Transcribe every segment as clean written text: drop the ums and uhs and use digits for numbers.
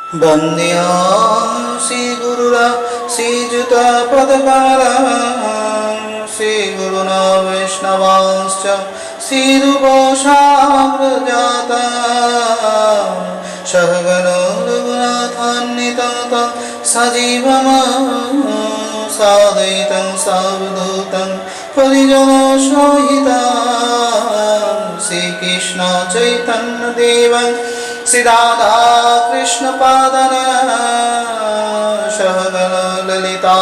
वन्द्यां श्रीगुरुरा श्रीयुता पदकारा श्रीगुरुना वैष्णवांश्च श्रीरूपसाग्रजाता सहगणो रघुनाथान्वितं सजीवं साद्वैतं सावधूतं परिजनसहितं श्रीकृष्ण चैतन्यदेवं श्री राधा कृष्ण पादन सहगण ललिता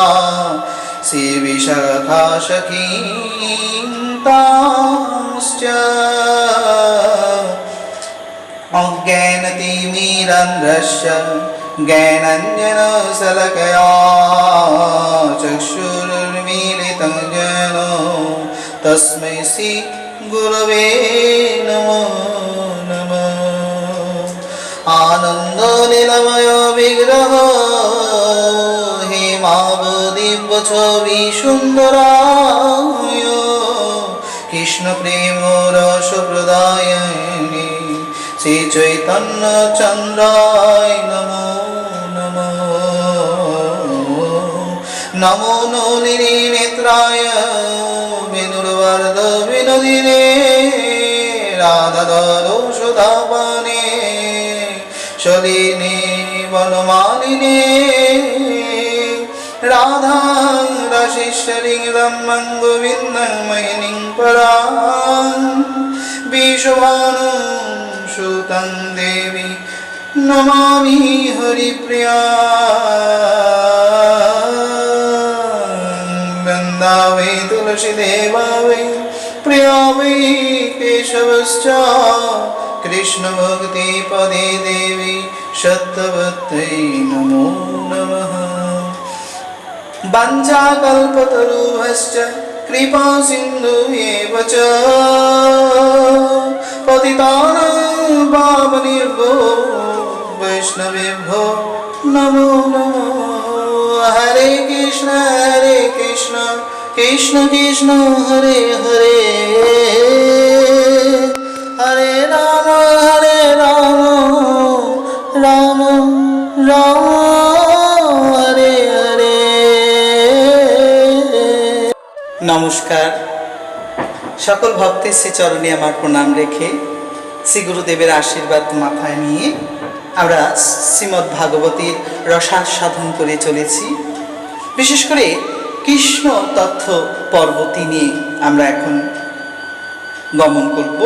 श्री विशाखा सखींतांश्च अज्ञानतिमिरान्धस्य ज्ञानाञ्जनशलाकया चक्षुरुन्मीलितं येन तस्मै श्री गुरवे नमो नमः। आनंद नीलमय विग्रह हेमावदिव्य छवि सुंदराय कृष्ण प्रेम रस प्रदायिनी श्री चैतन्य चंद्राय नमो नमः। नमो नलिनी नेत्राय विनुर्वर्ध विनोदिने राधाधरो सुधापाने शलिनी वनमालिनी राधा रसिश्वरीं रम्मं गोविन्दं महिनीं परां विश्वभानुं सुतं देवी नमामि हरिप्रियां। वृन्दा वै तुलसीदेवा वै प्रिया वै केशवश्च कृष्ण भक्ति पदे देवी सत्यवत्यै नमो नमः। वाञ्छाकल्पतरुभ्यश्च कृपा सिन्धुभ्येव च पतितानां पावनेभ्यो वैष्णवेभ्यो नमो नमः। हरे कृष्ण कृष्ण कृष्ण हरे हरे हरे राम राम राम हरे हरे। नमस्कार। सकल भक्तेर श्री चरणे आमार प्रणाम रेखे श्री गुरुदेवेर आशीर्बाद माथाय निये आमरा श्रीमद् भागवतेर रसास्वादन करे चलेछि। विशेष करे कृष्ण तत्व पर्व 3 आमरा एखन गमन करब,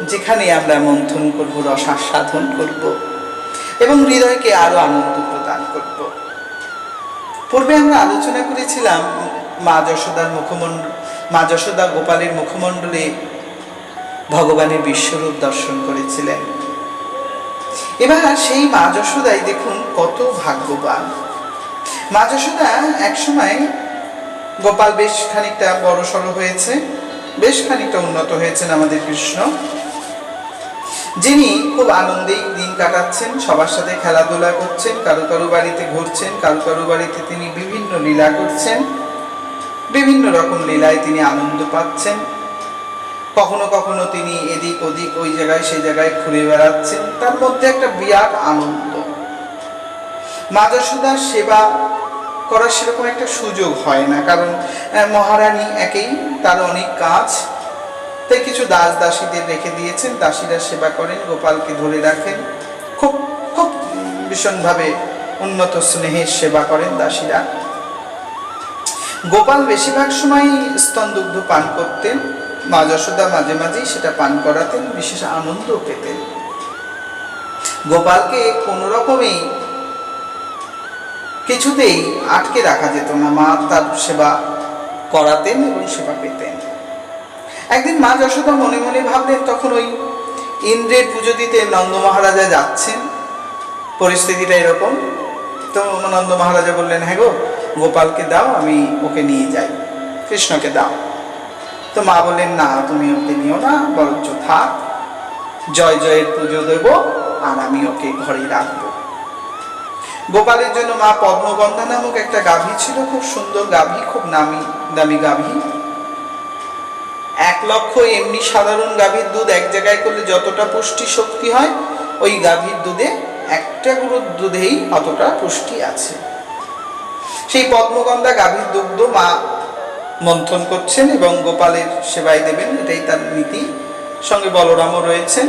जेखाने आमरा मंथन करब, रसास्वादन करब एवं हृदयके आरो आनंद प्रदान करब। पूर्वे आमरा आलोचना करेছিলাম मा যশোদা গোপালের মুখমণ্ডলে ভগবানের বিশ্বরূপ দর্শন করেছিলেন। এবার সেই মা যশোদাই দেখুন কত ভাগ্যবান। মা যশোদা একসময় গোপাল বেশ খানিকটা বড়সড় হয়েছে, বেশ খানিকটা উন্নত হয়েছেন আমাদের কৃষ্ণ, যিনি খুব আনন্দেই দিন কাটাচ্ছেন, সবার সাথে খেলাধুলা করছেন, কারো কারো বাড়িতে ঘুরছেন, কারো কারো বাড়িতে তিনি বিভিন্ন লীলা করছেন, বিভিন্ন রকম লীলায় তিনি আনন্দ পাচ্ছেন। কখনো কখনো তিনি এদিক ওদিক ওই জায়গায় সেই জায়গায় ঘুরে বেড়াচ্ছেন, তার মধ্যে একটা বিরাট আনন্দ। মা যশোদার সেবা করার সেরকম একটা সুযোগ হয় না, কারণ মহারানী একেই, তার অনেক কাজ, তাই কিছু দাস দাসীদের রেখে দিয়েছেন, দাসীরা সেবা করেন, গোপালকে ধরে রাখেন, খুব খুব ভীষণভাবে উন্নত স্নেহের সেবা করেন দাসীরা। গোপাল বেশিরভাগ সময় স্তন দুগ্ধ পান করতেন, মা যশোদা মাঝে মাঝেই সেটা পান করাতেন, বিশেষ আনন্দ পেতেন। গোপালকে কোনো রকমেই কিছুতেই আটকে রাখা যেত না, মা তার সেবা করাতেন এবং সেবা পেতেন। একদিন মা যশোদা মনে মনে ভাবলেন, তখন ওই ইন্দ্রের পুজো দিতে নন্দ মহারাজা যাচ্ছেন, পরিস্থিতিটা এরকম। তো নন্দ মহারাজা বললেন, হ্যাঁ গো, গোপালকে দাও, আমি ওকে নিয়ে যাই, কৃষ্ণকে দাও। তো মা বললেন, না, তুমি ওকে নিও না, বরঞ্চ থাক, জয় জয়ের পুজো দেব আর আমি ওকে ঘরে রাখবো। গোপালের জন্য মা পদ্মগন্ধা নামক একটা গাভী ছিল, খুব সুন্দর গাভী, খুব নামি দামি গাভী। 1 লক্ষ এমনি সাধারণ গাভীর দুধ এক জায়গায় করলে যতটা পুষ্টি শক্তি হয়, ওই গাভীর দুধে একটা গরুর দুধেই অতটা পুষ্টি আছে। সেই পদ্মগন্ধা গাভীর দুগ্ধ মা মন্থন করছেন এবং গোপালের সেবায় দেবেন, এটাই তার নীতি। সঙ্গে বলরামও রয়েছেন।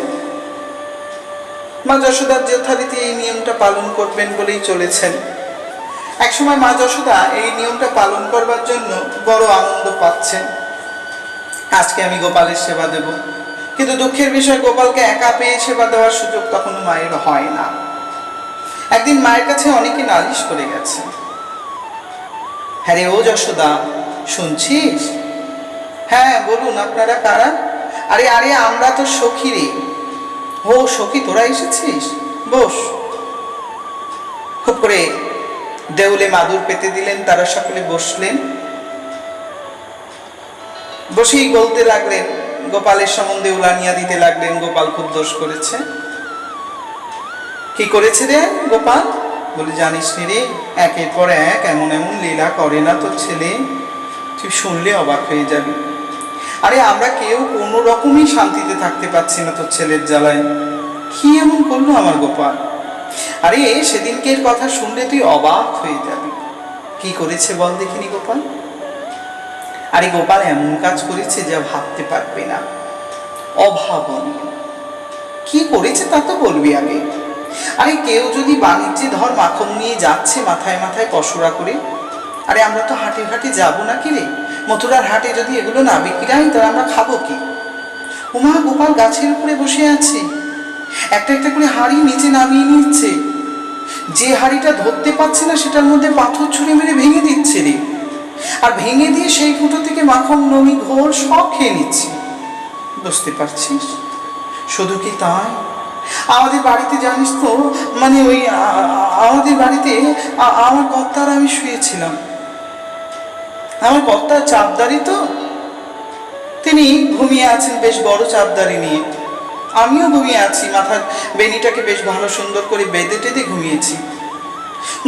মা যশোদার যথারীতি এই নিয়মটা পালন করবেন বলেই চলেছেন। একসময় মা যশোদা এই নিয়মটা পালন করবার জন্য বড় আনন্দ পাচ্ছেন। আজকে আমি গোপালের সেবা দেব, কিন্তু দুঃখের বিষয় গোপালকে একা পেয়ে সেবা দেওয়ার সুযোগ তখনও মায়ের হয় না। একদিন মায়ের কাছে অনেকে নালিশ করে গেছে, হ্যাঁ রে ও যশোদা, শুনছিস? হ্যাঁ বলুন, আপনারা কারা? আরে আরে আমরা তো সখী রে। ও সখী, তোরা এসেছিস, বস। খুব করে দেউলে মাদুর পেতে দিলেন, তারা সকলে বসলেন। বসেই বলতে লাগলেন, গোপালের সম্বন্ধে উলানিয়া দিতে লাগলেন। গোপাল খুব দোষ করেছে। কি করেছে রে গোপাল? বলে, জানিস রে, একের পর এক এমন এমন লীলা করে না তোর ছেলে, তুই শুনলে অবাক হয়ে যাবি। আরে আমরা কেউ কোনো রকমই শান্তিতে থাকতে পারছি না তোর ছেলের জ্বালায়। কি এমন করলো আমার গোপাল? আরে সেদিনকের কথা শুনলে তুই অবাক হয়ে যাবি। কি করেছে বল দেখিনি গোপাল? আরে গোপাল এমন কাজ করেছে যা ভাবতে পারবে না, অভাবনীয়। কি করেছে তা তো বলবি আগে। আরে কেউ যদি বাণিজ্যে ধর মাখন নিয়ে যাচ্ছে মাথায় মাথায় পশুরা করে, আরে আমরা তো হাটে ঘাটে যাবো না কি রে? মথুরার হাটে যদি এগুলো না বিক্রি হয় তাহলে আমরা খাবো কি? উমা, গোপাল গাছের উপরে বসে আছে, একটা একটা করে হাঁড়ি নিচে নামিয়ে নিচ্ছে। যে হাঁড়িটা ধরতে পারছে না সেটার মধ্যে পাথর ছুঁড়ে মেরে ভেঙে দিচ্ছে রে। আর ভেঙে দিয়ে সেই ফুটো থেকে মাখন, নমি, ঘোল সব খেয়ে নিচ্ছে। বুঝতে পারছিস? শুধু কি তাই, আমাদের বাড়িতে জানিস তো, মানে ওই আমাদের বাড়িতে আমার কর্তার আমি শুয়েছিলাম। আমার কর্তার চাপদারি তো, তিনি ঘুমিয়ে আছেন বেশ বড় চাপদারি নিয়ে। আমিও ঘুমিয়ে আছি, মাথার বেনিটাকে বেশ ভালো সুন্দর করে বেঁধে টেঁধে ঘুমিয়েছি।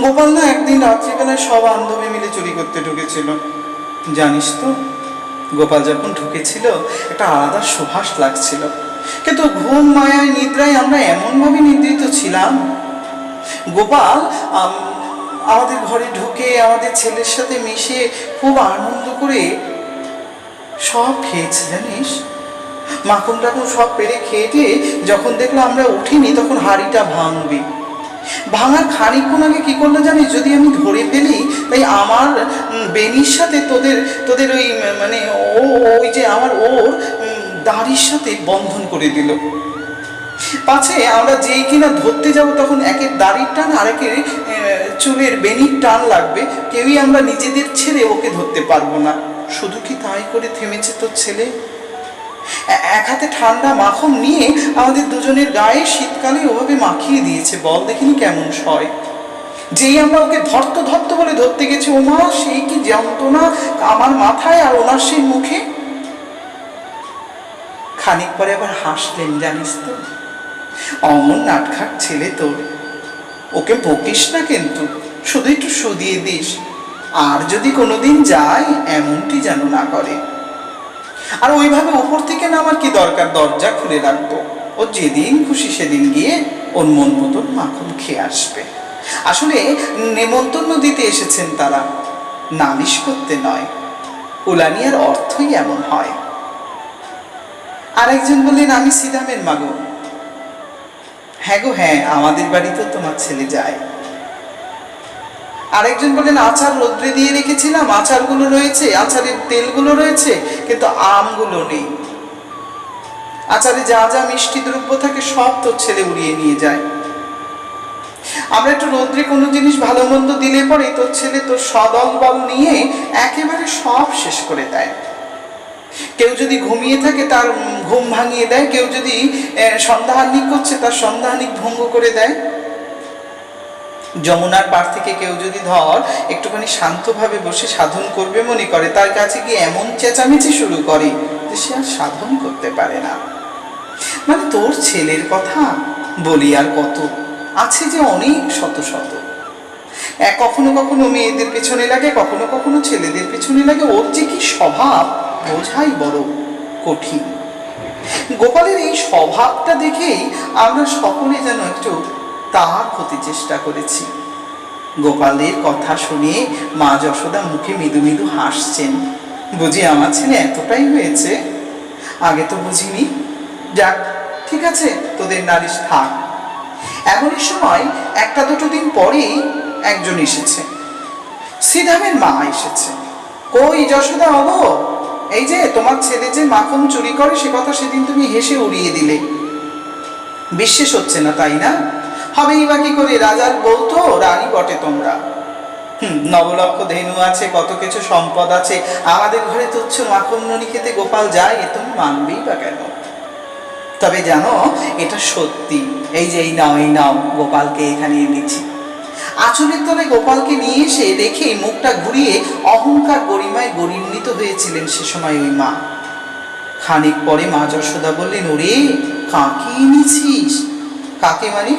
গোপাল না একদিন রাত্রিবেলায় সব বান্ধবী মিলে চুরি করতে ঢুকেছিল। জানিস তো, গোপাল যখন ঢুকেছিল একটা আলাদা সুবাস লাগছিল, কিন্তু ঘুম মায়ায় নিদ্রায় আমরা এমনভাবে নিদ্রিত ছিলাম। গোপাল আমাদের ঘরে ঢুকে আমাদের ছেলের সাথে মিশে খুব আনন্দ করে সব খেয়েছে জানিস। মাখন টাখন সব পেরে খেয়ে যখন দেখলো আমরা উঠিনি, তখন হাঁড়িটা ভাঙবে। ভাঙার খানিকক্ষণ আগে কি করলো জানিস? যদি আমি ধরে ফেলি, তাই আমার বেনির সাথে তোদের ওই মানে ওই যে আমার ওর দাড়ির সাথে বন্ধন করে দিল। পাছে আমরা যেই কিনা ধরতে যাব, তখন একের দাড়ির টান আর একের চুলের বেনির টান লাগবে, কেউই আমরা নিজেদের ছেড়ে ওকে ধরতে পারবো না। শুধু কি তাই করে থেমেছে তোর ছেলে? এক হাতে ঠান্ডা মাখন নিয়ে আমাদের দুজনের গায়ে শীতকালে ওভাবে মাখিয়ে দিয়েছে। বল দেখিনি কেমন সয়। যেই আমরা ওকে ধরতে বলে ধরতে গেছি, ওমা সেই কি যন্ত্রণা আমার মাথায় আর ওনার সেই মুখে। খানিক পরে আবার হাসলেন, জানিস তো, অমন নাটখাট ছেলে তোর, ওকে বকিস না কিন্তু, শুধু একটু শুধিয়ে দিস, আর যদি কোনোদিন যায় এমনটি যেন না করে। আর ওইভাবে উপর থেকে নামার কি দরকার? দরজা খুলে রাখবো, ও যেদিন খুশি সেদিন গিয়ে ওর মন মতন মাখন খেয়ে আসবে। আসলে নেমন্তন্ন দিতে এসেছেন তারা, নালিশ করতে নয়। উলানিয়ার অর্থই এমন হয়। আর একজন বললেন, আমি সিদামের মাগো। হ্যাঁ গো হ্যাঁ, আমাদের বাড়িতেও তোমার ছেলে যায়। আরেকজন বললেন, আচার রোদ্রে দিয়ে রেখেছিলাম, আচারগুলো রয়েছে, আচারের তেলগুলো রয়েছে, কিন্তু আমগুলো নেই। আচারে যা যা মিষ্টি দ্রব্য থাকে সব তোর ছেলে উড়িয়ে নিয়ে যায়। আমরা একটু রোদ্রে কোনো জিনিস ভালো মন্দ দিলে পরে তোর ছেলে তোর সদল বল নিয়ে একেবারে সব শেষ করে দেয়। কেউ যদি ঘুমিয়ে থাকে তার ঘুম ভাঙিয়ে দেয়, কেউ যদি সন্ধ্যাহানিক করছে তার সন্ধ্যাহানিক ভঙ্গ করে দেয়। যমুনার পাড় থেকে কেউ যদি ধর একটুখানি শান্তভাবে বসে সাধন করবে মনে করে, তার কাছে গিয়ে এমন চেঁচামেচি শুরু করে যে সে আর সাধন করতে পারে না। মানে তোর ছেলের কথা বলি আর কত, আছে যে অনেক শত শত। কখনো কখনো মেয়েদের পেছনে লাগে, কখনো কখনো ছেলেদের পেছনে লাগে। ওর যে কি স্বভাব বোঝাই বড় কঠিন। গোপালের এই স্বভাবটা দেখেই আমরা সকলে যেন একটু তার প্রতি চেষ্টা করেছি। গোপালের কথা শুনে মা যশোদা মুখে মৃদু মৃদু হাসছেন। বুঝি আমার ছেলে এতটাই হয়েছে, আগে তো বুঝিনি। যাক, ঠিক আছে, তোদের নালিশ থাক। এমনই সময় একটা দুটো দিন পরেই একজন এসেছে, শ্রীধামের মা এসেছে। কই যশোদা, অগো, এই যে তোমার ছেলে যে মাখন চুরি করে সে কথা সেদিন তুমি হেসে উড়িয়ে দিলে। বিশ্বাস হচ্ছে না, তাই না? হবেই বা কি করে, রাজার বউ তো, রানী বটে তোমরা। নবলক্ষ ধেনু আছে, কত কিছু সম্পদ আছে, আমাদের ঘরে তুচ্ছ মাখন ননি খেতে গোপাল যায়, এ তুমি মানবেই বা কেন? তবে জানো, এটা সত্যি। এই যে এই নাও গোপালকে এখানে এনেছি। আঁচলের তলে গোপালকে নিয়ে এসে দেখে মুখটা ঘুরিয়ে অহংকার গরিমায় গরিণ্বিত হয়েছিলেন সে সময় ওই মা। খানিক পরে মা যশোদা বললেন, ওরে, কাকে এনেছিস? কাকে মানে?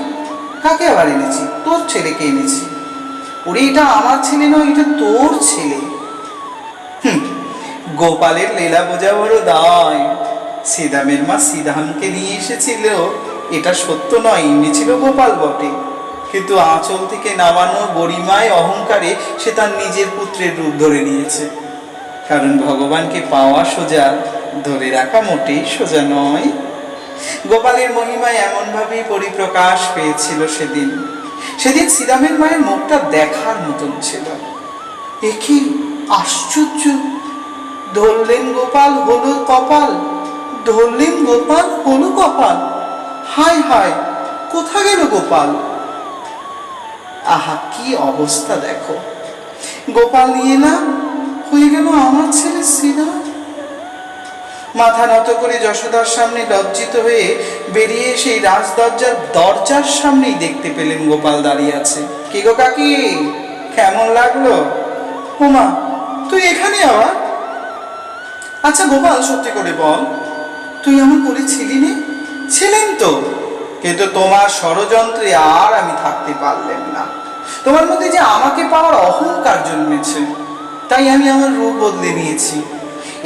কাকে আবার এনেছি? তোর ছেলেকে এনেছি। ওরে, এটা আমার ছেলে নয়, এটা তোর ছেলে। গোপালের লীলা বোঝা বড় দায়। শ্রীধামের মা শ্রীধামকে নিয়ে এসেছিল, এটা সত্য নয়, এনেছিল গোপাল বটে, কিন্তু আঁচল থেকে নামানো গরিমায় অহংকারে সে তার নিজের পুত্রের রূপ ধরে নিয়েছে। কারণ ভগবানকে পাওয়া সোজা, ধরে রাখা মোটেই সোজা নয়। গোপালের মহিমায় এমনভাবেই পরিপ্রকাশ পেয়েছিল সেদিন। সেদিন শ্রীরামের মায়ের মুখটা দেখার মতন ছিল। এ কি আশ্চর্য! ধরলেন গোপাল, হলো কপাল। ধরলেন গোপাল, হলো কপাল। হায় হায়, কোথা গেল গোপাল? আহা, কি অবস্থা দেখো! গোপাল নিয়ে এলাম, হয়ে গেল আমার ছেলে শ্রীরাম। মাথা নত করে যশোদার সামনে লজ্জিত হয়ে বেরিয়ে সেই দরজার সামনেই দেখতে পেলেন গোপাল দাঁড়িয়ে আছে। কি গো কাকি, কেমন লাগলো? ওমা, তুই এখানে আবার? আচ্ছা গোপাল, সত্যি করে বল, তুই আমার কোলে ছিলি নে? ছিলেন তো, কিন্তু তোমার ষড়যন্ত্রে আর আমি থাকতে পারলেন না। তোমার মধ্যে যে আমাকে পাওয়ার অহংকার জন্মেছে, তাই আমি আমার রূপ বদলে নিয়েছি।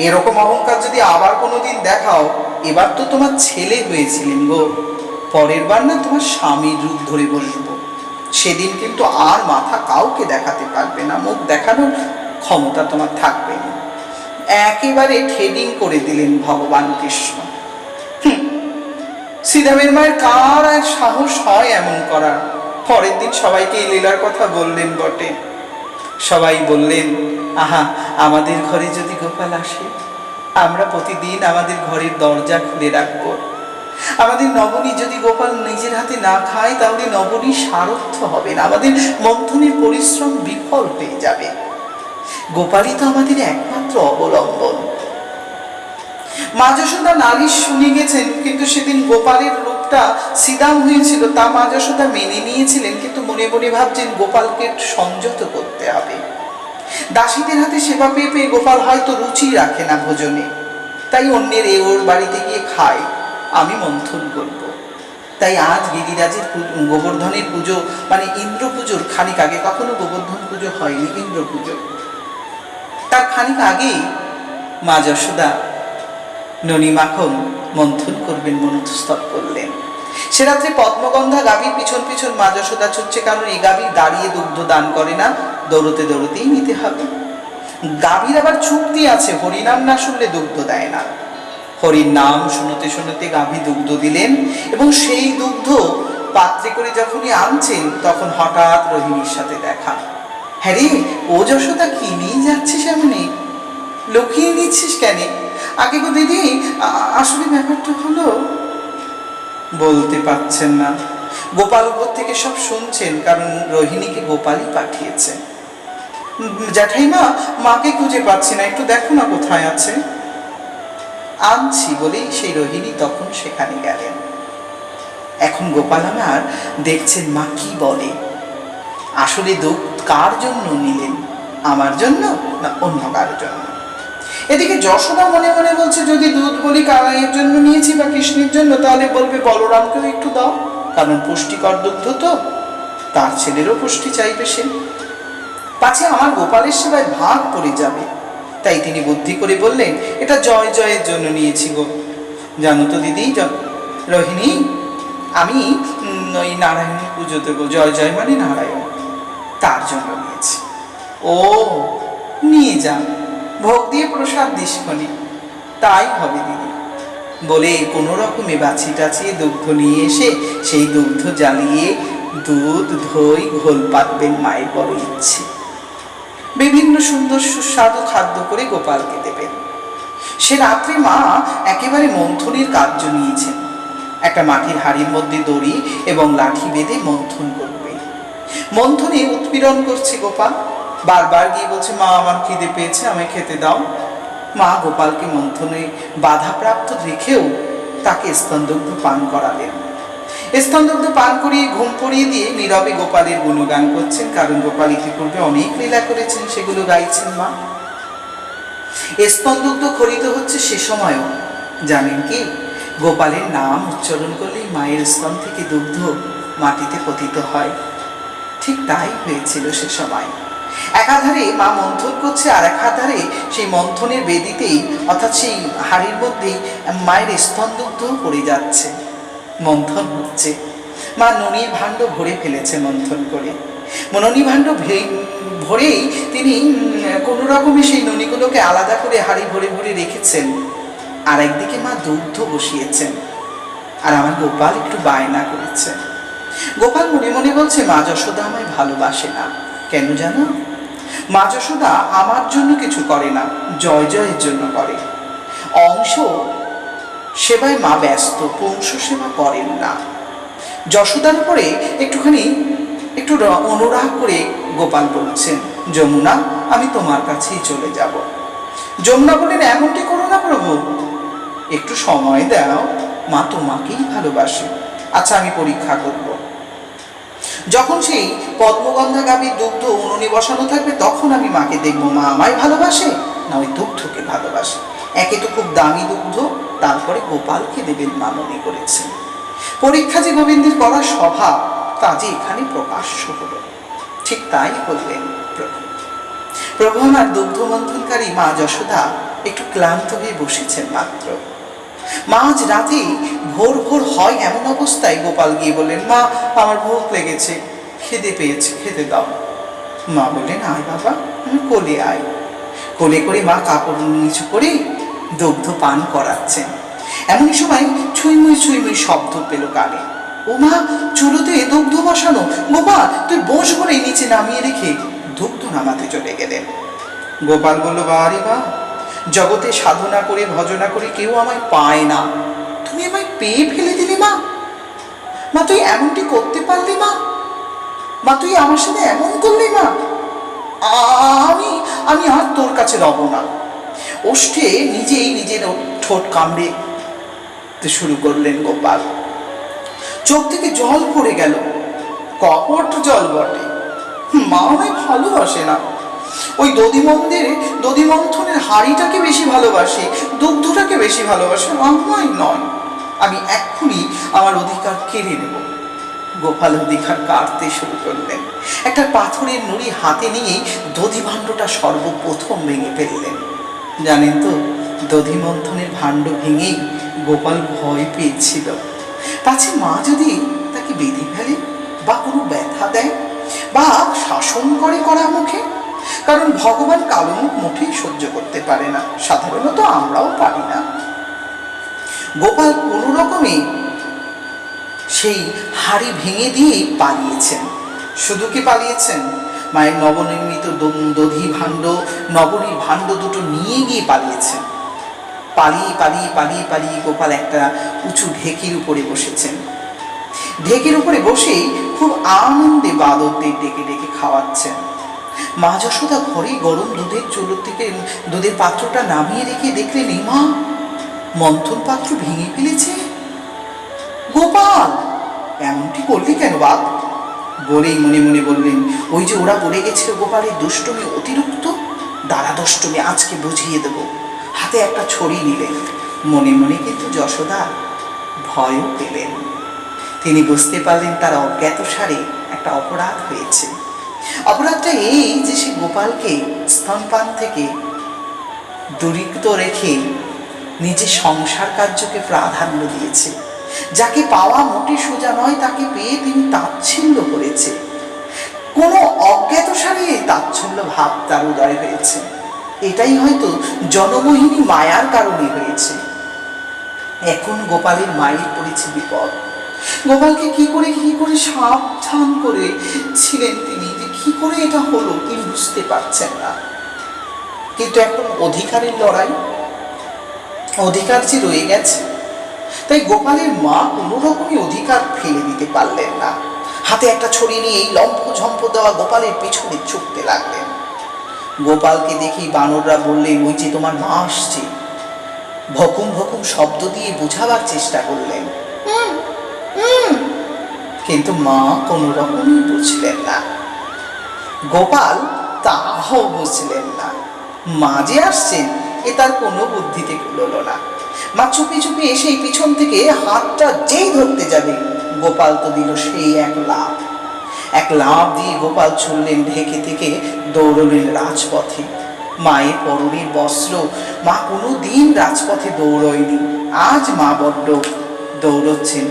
এরকম অহংকার যদি আবার কোনোদিন দেখাও, এবার তো তোমার ছেলে হয়েছিলেন গো, পরের বার না তোমার স্বামীর রূপ ধরে বসবো। সেদিন কিন্তু আর মাথা কাউকে দেখাতে পারবে না, মুখ দেখানোর ক্ষমতা তোমার থাকবে না। একেবারে ট্রেডিং করে দিলেন ভগবান কৃষ্ণ। শ্রীরামের মায়ের কার আর সাহস হয় এমন করার? পরের দিন সবাইকে এই লীলার কথা বললেন বটে। সবাই বললেন, আহা, আমাদের ঘরে যদি গোপাল আসে, আমরা প্রতিদিন আমাদের ঘরের দরজা খুলে রাখব। আমাদের নবনী যদি গোপাল নিজের হাতে না খায়, তাহলে নবনী সারথ্য হবে না, আমাদের মন্থনের পরিশ্রম বিফল হয়ে যাবে। গোপালই তো আমাদের একমাত্র অবলম্বন। মা যশোদা নালিশ শুনে গেছেন, কিন্তু সেদিন গোপালের রূপটা শ্রীদাম হয়েছিল তা মা যশোদা মেনে নিয়েছিলেন, কিন্তু মনে মনে ভাবছেন গোপালকে সংযত করতে হবে। দাসীদের হাতে সেবা পেয়ে পেয়ে গোপাল হয়তো রুচি রাখে না ভোজনে, তাই অন্যের ওর বাড়িতে গিয়ে খায়। আমি মন্থন করব। তাই আজ গিরিরাজের গোবর্ধনের পুজো, মানে ইন্দ্র পুজোর খানিক আগে, কখনো গোবর্ধন পুজো হয়নি, ইন্দ্র পুজো, তার খানিক আগেই মা যশোদা ননী মাখন মন্থন করবেন মনস্থ করলেন। সে রাত্রে পদ্মগন্ধা গাভীর পিছন পিছন মা যশোদা ছুটছে, কারণ এই গাভী দাঁড়িয়ে দুগ্ধ দান করে না, দৌড়তে দৌড়তেই নিতে হবে। গাভীর আবার চুক্তি আছে, হরিনাম না শুনলে দুগ্ধ দেয় না। হরির নাম শুনতে শুনতে গাভী দুগ্ধ দিলেন, এবং সেই দুগ্ধ পাত্রে করে যখনই আনছেন, তখন হঠাৎ রোহিণীর সাথে দেখা। হ্যাঁ রে, ও যশোদা, কি নিয়ে যাচ্ছিস এমনি? লুকিয়ে নিচ্ছিস কেন? আগে গো দিদি, আসলে ব্যাপারটা হলো। বলতে পারছেন না। গোপাল উপর থেকে সব শুনছেন, কারণ রোহিণীকে গোপালই পাঠিয়েছে। জ্যাঠাইমা, মাকে খুঁজে পাচ্ছি না, একটু দেখো না কোথায় আছে। আনছি বলেই সেই রোহিণী তখন সেখানে গেলেন। এখন গোপাল আমার দেখছেন মা কি বলে। আসলে দুধ কার জন্য নিলেন, আমার জন্য না অন্য কার জন্য? এদিকে যশোদা মনে মনে বলছে, যদি দুধ বলি কানাইয়ের জন্য নিয়েছি বা কৃষ্ণের জন্য, তাহলে বলবে বলরামকেও একটু দাও, কারণ পুষ্টিকর দুগ্ধ তো, তার ছেলেরও পুষ্টি চাইবে সে, পাছে আমার গোপালের সেবায় ভাগ পড়ে যাবে। তাই তিনি বুদ্ধি করে বললেন, এটা জয় জয়ের জন্য নিয়েছি গো। জানো তো দিদি, রোহিণী, আমি ওই নারায়ণের পুজো দেবো, জয় জয় মানে নারায়ণ, তার জন্য নিয়েছি। ও নিয়ে যান, ভোগ দিয়ে প্রসাদ দিসখনি। তাই হবে দিদি বলে কোনো রকমে বাছি টাছিয়ে দুগ্ধ নিয়ে এসে সেই দুগ্ধ জ্বালিয়ে দুধ দই ঘোল পাতবেন মায়ের বড় ইচ্ছে। বিভিন্ন সুন্দর সুস্বাদু খাদ্য করে গোপালকে দেবেন। সে রাত্রে মা একেবারে মন্থনের কার্য নিয়েছেন। একটা মাটির হাড়ির মধ্যে দড়ি এবং লাঠি বেঁধে মন্থন করবে। মন্থনে উৎপীড়ন করছে গোপাল, বারবার গিয়ে বলছে, মা আমার খিদে পেয়েছে, আমায় খেতে দাও। মা গোপালকে মন্থনে বাধাপ্রাপ্ত রেখেও তাকে স্তনদগ্ধ পান করালেন। স্তনদগ্ধ পান করিয়ে ঘুম পড়িয়ে দিয়ে নীরবে গোপালের গুণগান করছেন, কারণ গোপাল ইতিপূর্বে অনেক লীলা করেছেন, সেগুলো গাইছেন মা। স্তনদগ্ধ খরিত হচ্ছে সে সময়ও জানেন কি, গোপালের নাম উচ্চারণ করলেই মায়ের স্তন থেকে দুগ্ধ মাটিতে পতিত হয়। ঠিক তাই হয়েছিল সে সময়। একাধারে মা মন্থন করছে, আর একাধারে সেই মন্থনের বেদিতেই অর্থাৎ সেই হাড়ির মধ্যেই মায়ের স্তনদগ্ধ পড়ে যাচ্ছে, মন্থন হচ্ছে। মা ননির ভাণ্ড ভরে ফেলেছে মন্থন করে। ননি ভাণ্ড ভরেই তিনি কোনো রকমে সেই ননিগুলোকে আলাদা করে হাড়ি ভরে ভরে রেখেছেন। আর একদিকে মা দুগ্ধ বসিয়েছেন, আর আমার গোপাল একটু বায়না করেছে। গোপাল মনে মনে বলছে, মা যশোদা আমায় ভালোবাসে না। কেন জানো? মা যশোদা আমার জন্য কিছু করে না, জয় জয়ের জন্য করে। অংশ সেবায় মা ব্যস্ত, পুংস সেবা করেন না। যশোদার উপরে একটু অনুরাগ করে গোপাল বলছেন, যমুনা আমি তোমার কাছেই চলে যাব। যমুনা বললেন, এমনটি করো না প্রভু, একটু সময় দাও, মা তোমাকেই ভালোবাসে। আচ্ছা আমি পরীক্ষা করব। যখন সেই পদ্মগন্ধা গাভীর দুগ্ধ উনুনে বসানো থাকবে তখন আমি মাকে দেখবো, মা আমায় ভালোবাসে না ওই দুগ্ধকে ভালোবাসে। একে তো খুব দামি দুগ্ধ, তারপরে গোপালকে দেবেন মা মনে করেছেন। পরীক্ষা যে গোবিন্দের করা স্বভাব তা যে এখানে প্রকাশ্য হলো। ঠিক তাই বললেন প্রভু। প্রভু আমার দুগ্ধ মন্থনকারী মা যশোদা একটু ক্লান্ত হয়ে বসেছেন মাত্র। মাঝ রাতে ভোর ভোর হয় এমন অবস্থায় গোপাল গিয়ে বললেন, মা আমার ভোক লেগেছে, খিদে পেয়েছে, খেতে দাও। মা বললেন, আয় বাবা, আমি কোলে আয়। কোলে করে মা কাপড় নিচু করে দুগ্ধ পান করাচ্ছেন। এমনই সময় ছুঁইমুই ছুঁইমুই শব্দ পেল কানে। ও মা, চুলোতে দুগ্ধ বসানো, গোপাল তুই বস করে নিচে নামিয়ে রেখে দুগ্ধ নামাতে চলে গেলেন। গোপাল বলল, বারে বা, জগতে সাধনা করে ভজনা করে কেউ আমায় পায় না, তুমি আমায় পেয়ে ফেলে দিলে মা। মা তুই এমনটি করতে পারলি মা? মা তুই আমার সাথে এমন করলি মা? আমি আর তোর কাছে রব না। ওষ্ঠে নিজেই নিজের ঠোঁট কামড়ে শুরু করলেন গোপাল। চোখ থেকে জল পড়ে গেল, কপট জল বটে। মা আমায় ভালোবাসে না, ওই দধিমন্থনের হাড়িটাকে বেশি ভালোবাসে, দুগ্ধটাকে বেশি ভালোবাসে, আমায় নয়। আমি এক্ষুনি আমার অধিকার কেড়ে নেব। গোপাল অধিকার কাটতে শুরু করলেন। একটা পাথরের নুড়ি হাতে নিয়ে দধিভাণ্ডটা সর্বপ্রথম ভেঙে ফেললেন। জানেন তো, দধিমন্থনের ভাণ্ড ভেঙেই গোপাল ভয় পেয়েছিল, পাছে মা যদি তাকে বেঁধে ফেলে বা কোনো ব্যথা দেয় বা শাসন করে কড়া মুখে। কারণ ভগবান কালো মুখ মোটেই সহ্য করতে পারে না, সাধারণত আমরাও পারি না। গোপাল কোনো রকমে সেই হাড়ি ভেঙে দিয়ে পালিয়েছেন। শুধু কি পালিয়েছেন, মায়ের নবনির্মিত দধি ভাণ্ড, নবনীর ভাণ্ড দুটো নিয়ে গিয়ে পালিয়েছেন। পালিয়ে পালিয়ে পালিয়ে পালিয়ে গোপাল একটা উঁচু ঢেকির উপরে বসেছেন। ঢেকির উপরে বসেই খুব আনন্দে বাদরদের ডেকে ডেকে খাওয়াচ্ছেন। মা যশোদা ঘরে গরম দুধের চুলোর থেকে দুধের পাত্রটা নামিয়ে রেখে দেখলেন, এই মা, মন্থন পাত্র ভেঙে ফেলেছে। গোপাল, এমনটি করলি কেন বাপ? বলেই মনে মনে বললেন, ওই যে ওরা বলে গেছিল গোপালের দুষ্টমি অতিরিক্ত, দাঁড়া দুষ্টমি আজকে বুঝিয়ে দেব। হাতে একটা ছড়ি নিলেন। মনে মনে কিন্তু যশোদা ভয়ও পেলেন। তিনি বুঝতে পারলেন তার অজ্ঞাতসারে একটা অপরাধ হয়েছে। অপরাধটা এই যে সে গোপালকে স্তনপান থেকে দূরীভূত রেখে নিজের সংসার কার্যকে প্রাধান্য দিয়েছে। যাকে পাওয়া মোটে সোজা নয় তাকে পেয়ে তিনি তাচ্ছিল্য করেছে। কোনো অজ্ঞাতসারে তাচ্ছল্য ভাব তার উদয় হয়েছে। এটাই হয়তো জনমোহিনী মায়ার কারণে হয়েছে। এখন গোপালের মায়ের পড়েছে বিপদ। গোপালকে কি করে সাবধান করে ছিলেন তিনি, যে কি করে এটা হলো তিনি বুঝতে পারছেন না। কিন্তু এখন অধিকারের লড়াই, অধিকার যে রয়ে গেছে, তাই গোপালের মা কোনো রকমই অধিকার ফেলে দিতে পারলেন না। হাতে একটা ছড়ি নিয়ে এই লম্ফ ঝম্প দেওয়া গোপালের পেছনে ছুটতে লাগলেন। গোপালকে দেখেই বানররা বললেন, ওই যে তোমার মা আসছে। ভকুম ভকুম শব্দ দিয়ে বোঝাবার চেষ্টা করলেন, কিন্তু মা কোনো রকমই বুঝলেন না। গোপাল তাও বুঝলেন না। মা যে আসছেন এ তার কোনো বুদ্ধিতে কুলোল না। মা চুপি চুপি এসে পিছন থেকে হাতটা যেই ধরতে যাবে, গোপাল তো দিল সেই এক লাফ দিয়ে গোপাল ছুটলেন ঢেকে থেকে, দৌড়লেন রাজপথে। মায়ের পরনের বস্ত্র, মা কোনো দিন রাজপথে দৌড়য়নি, আজ মা বড্ড দৌড়চ্ছেন।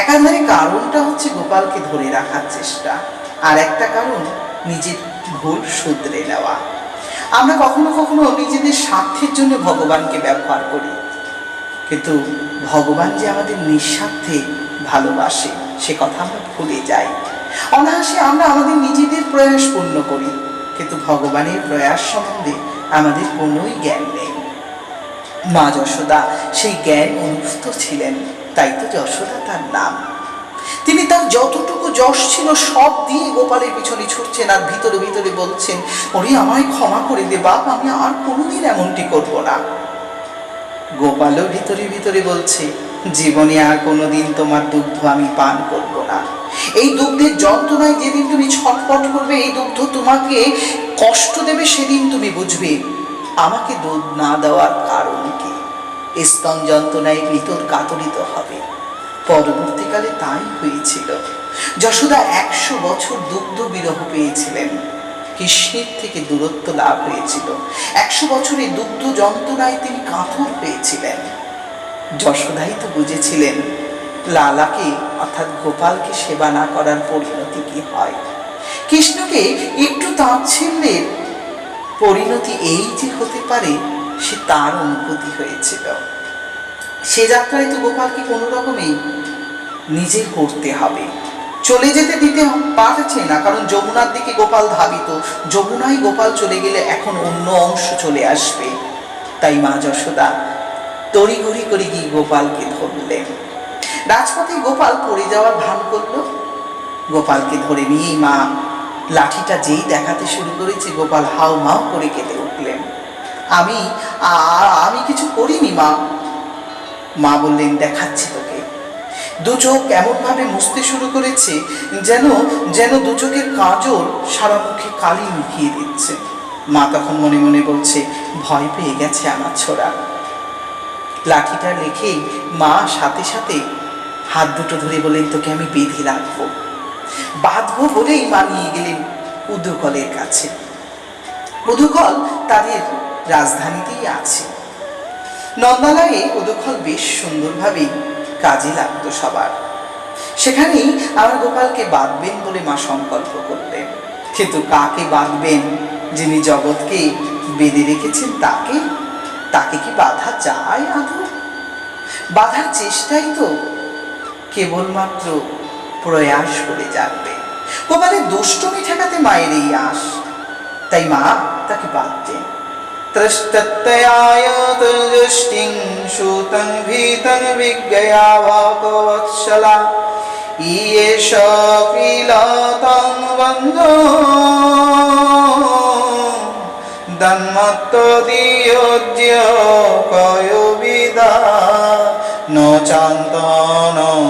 একাধারে কারণটা হচ্ছে গোপালকে ধরে রাখার চেষ্টা, আর একটা কারণ নিজের ভুল শুধরে নেওয়া। আমরা কখনো কখনো নিজেদের স্বার্থের জন্য ভগবানকে ব্যবহার করি, কিন্তু ভগবান যে আমাদের নিঃস্বার্থে ভালোবাসে সে কথা আমরা ভুলে যাই। অনায়াসে আমরা আমাদের নিজেদের প্রয়াস পূর্ণ করি, কিন্তু ভগবানের প্রয়াস সম্বন্ধে আমাদের কোনোই জ্ঞান নেই। মা যশোদা সেই জ্ঞান অনুভূত ছিলেন, তাই তো যশোদা তার নাম। তিনি তার যতটুকু যশ ছিল সব দিয়ে গোপালের পিছনে ছুটছেন, আর ভিতরে ভিতরে বলছেন, ওরে আমায় ক্ষমা করে দে বাপ, আমি আর কোনোদিন এমনটি করব না। গোপালও ভিতরে ভিতরে বলছে, জীবনে আর কোনোদিন তোমার দুগ্ধ আমি পান করব না। এই দুগ্ধের যন্ত্রণায় যেদিন তুমি ছটফট করবে, এই দুগ্ধ তোমাকে কষ্ট দেবে, সেদিন তুমি বুঝবে আমাকে দুধ না দেওয়ার কারণ কি। স্তন যন্ত্রণায় ভিতর কাতরিত হবে। পরবর্তীকালে তাই হয়েছিল। যশোদা 100 বছর দুগ্ধ বিরহ পেয়েছিলেন, কৃষ্ণের থেকে দূরত্ব লাভ হয়েছিল। 100 বছরের দুগ্ধ যন্ত্রণায় তিনি কাতর হয়েছিলেন। যশোদাই তো বুঝেছিলেন লালাকে অর্থাৎ গোপালকে সেবা না করার পরিণতি কি হয়। কৃষ্ণকে একটু তাচ্ছিল্যের পরিণতি এই যে হতে পারে, সে তার অনুভূতি হয়েছিল। সে যাত্রায় তো গোপালকে কোনো রকমেই নিজে করতে হবে, চলে যেতে দিতে পারছে না, কারণ যমুনার দিকে গোপাল ধাবিত। যমুনায় গোপাল চলে গেলে এখন অন্য অংশ চলে আসবে। তাই মা যশোদা তড়িঘড়ি করে গিয়ে গোপালকে ধরলেন। রাজপথে গোপাল পড়ে যাওয়ার ভান করল। গোপালকে ধরে নিয়ে মা লাঠিটা যেই দেখাতে শুরু করেছে, গোপাল হাউ মাউ করে কেঁদে উঠলেন। আমি কিছু করিনি মা। মা বললেন, দেখাচ্ছি তোকে। দু চোখ এমন ভাবে মুছতে শুরু করেছে যেন দু চোখের কাজল সারা মুখে কালি মুখিয়ে দিচ্ছে। মা তখন মনে মনে বলছে, ভয় পেয়ে গেছে আমার ছোড়া। লাঠিটা রেখেই মা সাথে সাথে হাত দুটো ধরে বললেন, তোকে আমি বেঁধে রাখবো। বাঁধবো বলেই মা নিয়ে গেলেন উদুকলের কাছে। উদুকল তাদের রাজধানীতেই আছে। নন্দালয়ে উদুকল বেশ সুন্দরভাবে কাজে লাগতো সবার। সেখানেই আমার গোপালকে বাঁধবেন বলে মা সংকল্প করলেন। কিন্তু কাকে বাঁধবেন? যিনি জগৎকে বেঁধে রেখেছেন তাকে কি বাঁধা যায় আদৌ? বাঁধার চেষ্টাই তো কেবলমাত্র প্রয়াস করে জানবে। গোপালের দুষ্টমি ঠেকাতে মায়ের এই আশ, তাই মা তাকে বাঁধতেন। ত্রষ্টত্তয়ায়তদৃষ্টিং সুতং ভীতং বিজ্ঞয়া ভগবৎসলা ইয়েষ কিলতং বন্ধো দন্মত্তদীয়োজ্য কয়োবিদা ন চান্তনং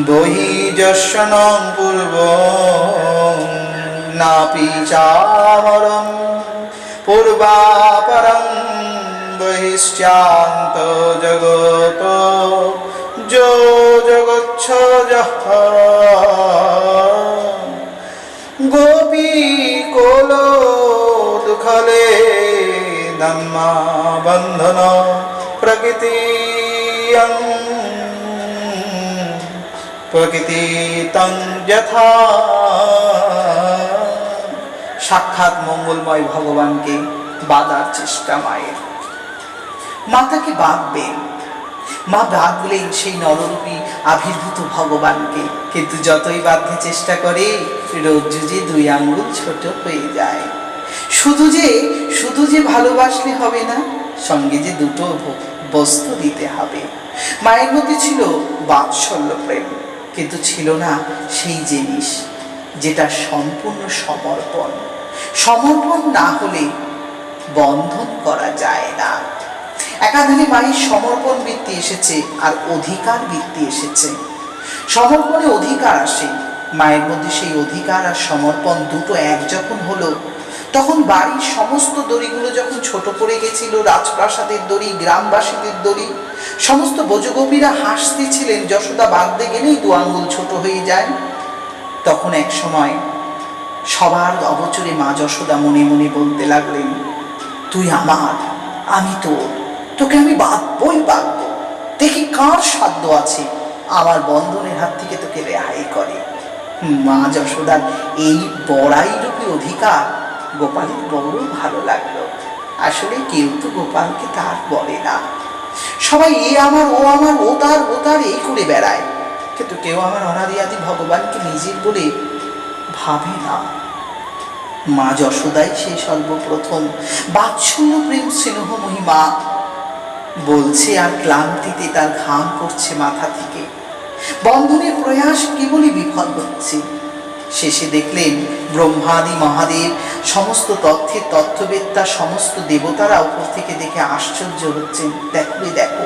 বহির্যস্যনং পূর্বং নাপি চামরং পূর্বাপরং বহিশ্চান্ত জগত যো জগচ্ছজঃ গোপী কোলোদুখলে ধম্মা বন্ধন প্রকৃতিয়ং প্রকৃতি তং যথা। সাক্ষাৎ মঙ্গলময় ভগবানকে বাঁধার চেষ্টা মায়ের। মা তাকে বাঁধবেন, মা বাঁধলেন সেই নররূপী আবির্ভূত ভগবানকে, কিন্তু যতই বাঁধতে চেষ্টা করে রজ্জু যে 2 আঙ্গুল ছোট হয়ে যায়। শুধু যে ভালোবাসলে হবে না, সঙ্গে যে দুটো বস্তু দিতে হবে। মায়ের মধ্যে ছিল বাৎসল্য প্রেম, কিন্তু ছিল না সেই জিনিস যেটা সম্পূর্ণ সমর্পণ। সমর্পণ না হলে বন্ধন করা যায় না। একাধারে মায়ের সমর্পণ বৃত্তি এসেছে আর অধিকার বৃত্তি এসেছে। সমর্পণে অধিকার আসে, মায়ের মধ্যে সেই অধিকার আর সমর্পণ দুটো এক যখন হলো, তখন বাড়ির সমস্ত দড়িগুলো যখন ছোট পড়ে গেছিল, রাজপ্রাসাদের দড়ি, গ্রামবাসীদের দড়ি, সমস্ত ব্রজগোপীরা হাসতেছিলেন যশোদা বাঁধতে গেলেই 2 আঙ্গুল ছোট হয়ে যায়। তখন এক সময় সবার অবচরে মা যশোদা মনে মনে বলতে লাগলেন, তুই আমার, আমি তোর, তোকে আমি বাঁধবই বাঁধবো, দেখি কার সাধ্য আছে আমার বন্ধনের হাত থেকে তোকে রেহাই করে। মা যশোদার এই বড়াই রূপী অধিকার গোপালের বড় ভালো লাগলো। আসলে কেউ তো গোপালকে তার বলে না, সবাই এ আমার, ও আমার, ও তার এই করে বেড়ায়, কিন্তু কেউ আমার অনাদি আদি ভগবানকে নিজের বলে ভাবে না। মা যশোদাই সেই সর্বপ্রথম বাৎসল্য প্রেম স্নেহ মহিমা বলছে, আর ক্লান্তিতে তার ঘাম পড়ছে মাথা থেকে। বন্ধনের প্রয়াস কেবলই বিফল হচ্ছে। শেষে দেখলেন ব্রহ্মাদি মহাদেব, সমস্ত তথ্যের তত্ত্ববেত্তা, সমস্ত দেবতারা উপর থেকে দেখে আশ্চর্য হচ্ছেন। দেখো,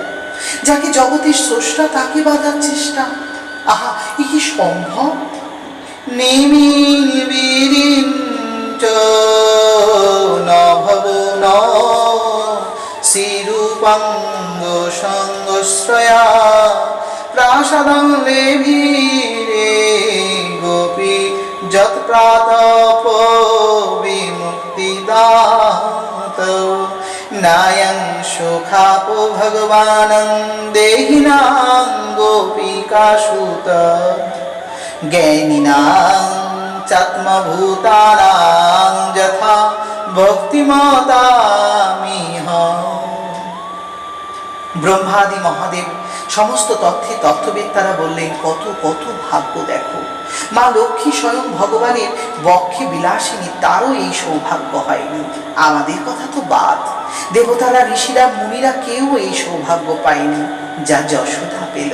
যাকে জগতের স্রষ্টা তাকে বাঁধার চেষ্টা, আহা এ কি সম্ভব? শ্রীরূপাঙ্গ সঙ্গশ্রয়া প্রাসাদং লেভিরে গোপী যৎ প্রাতপ বিমুক্তিদাত নায়ং সুখাপ ভগবানং দেহিনাং গোপিকাসুত জ্ঞানিনাং চাত্মভূতানাং যথা ভক্তিমতামিহ। ব্রহ্মাদি মহাদেব, সমস্ত তত্ত্ববেত্তারা বললেন, কত ভাগ্য দেখো, মা লক্ষ্মী স্বয়ং ভগবানের বক্ষে বিলাসিনী, তারও এই সৌভাগ্য হয়নি। আমাদের কথা তো বাদ, দেবতারা, ঋষিরা, মুনিরা কেউ এই সৌভাগ্য পায়নি যা যশোদা পেল।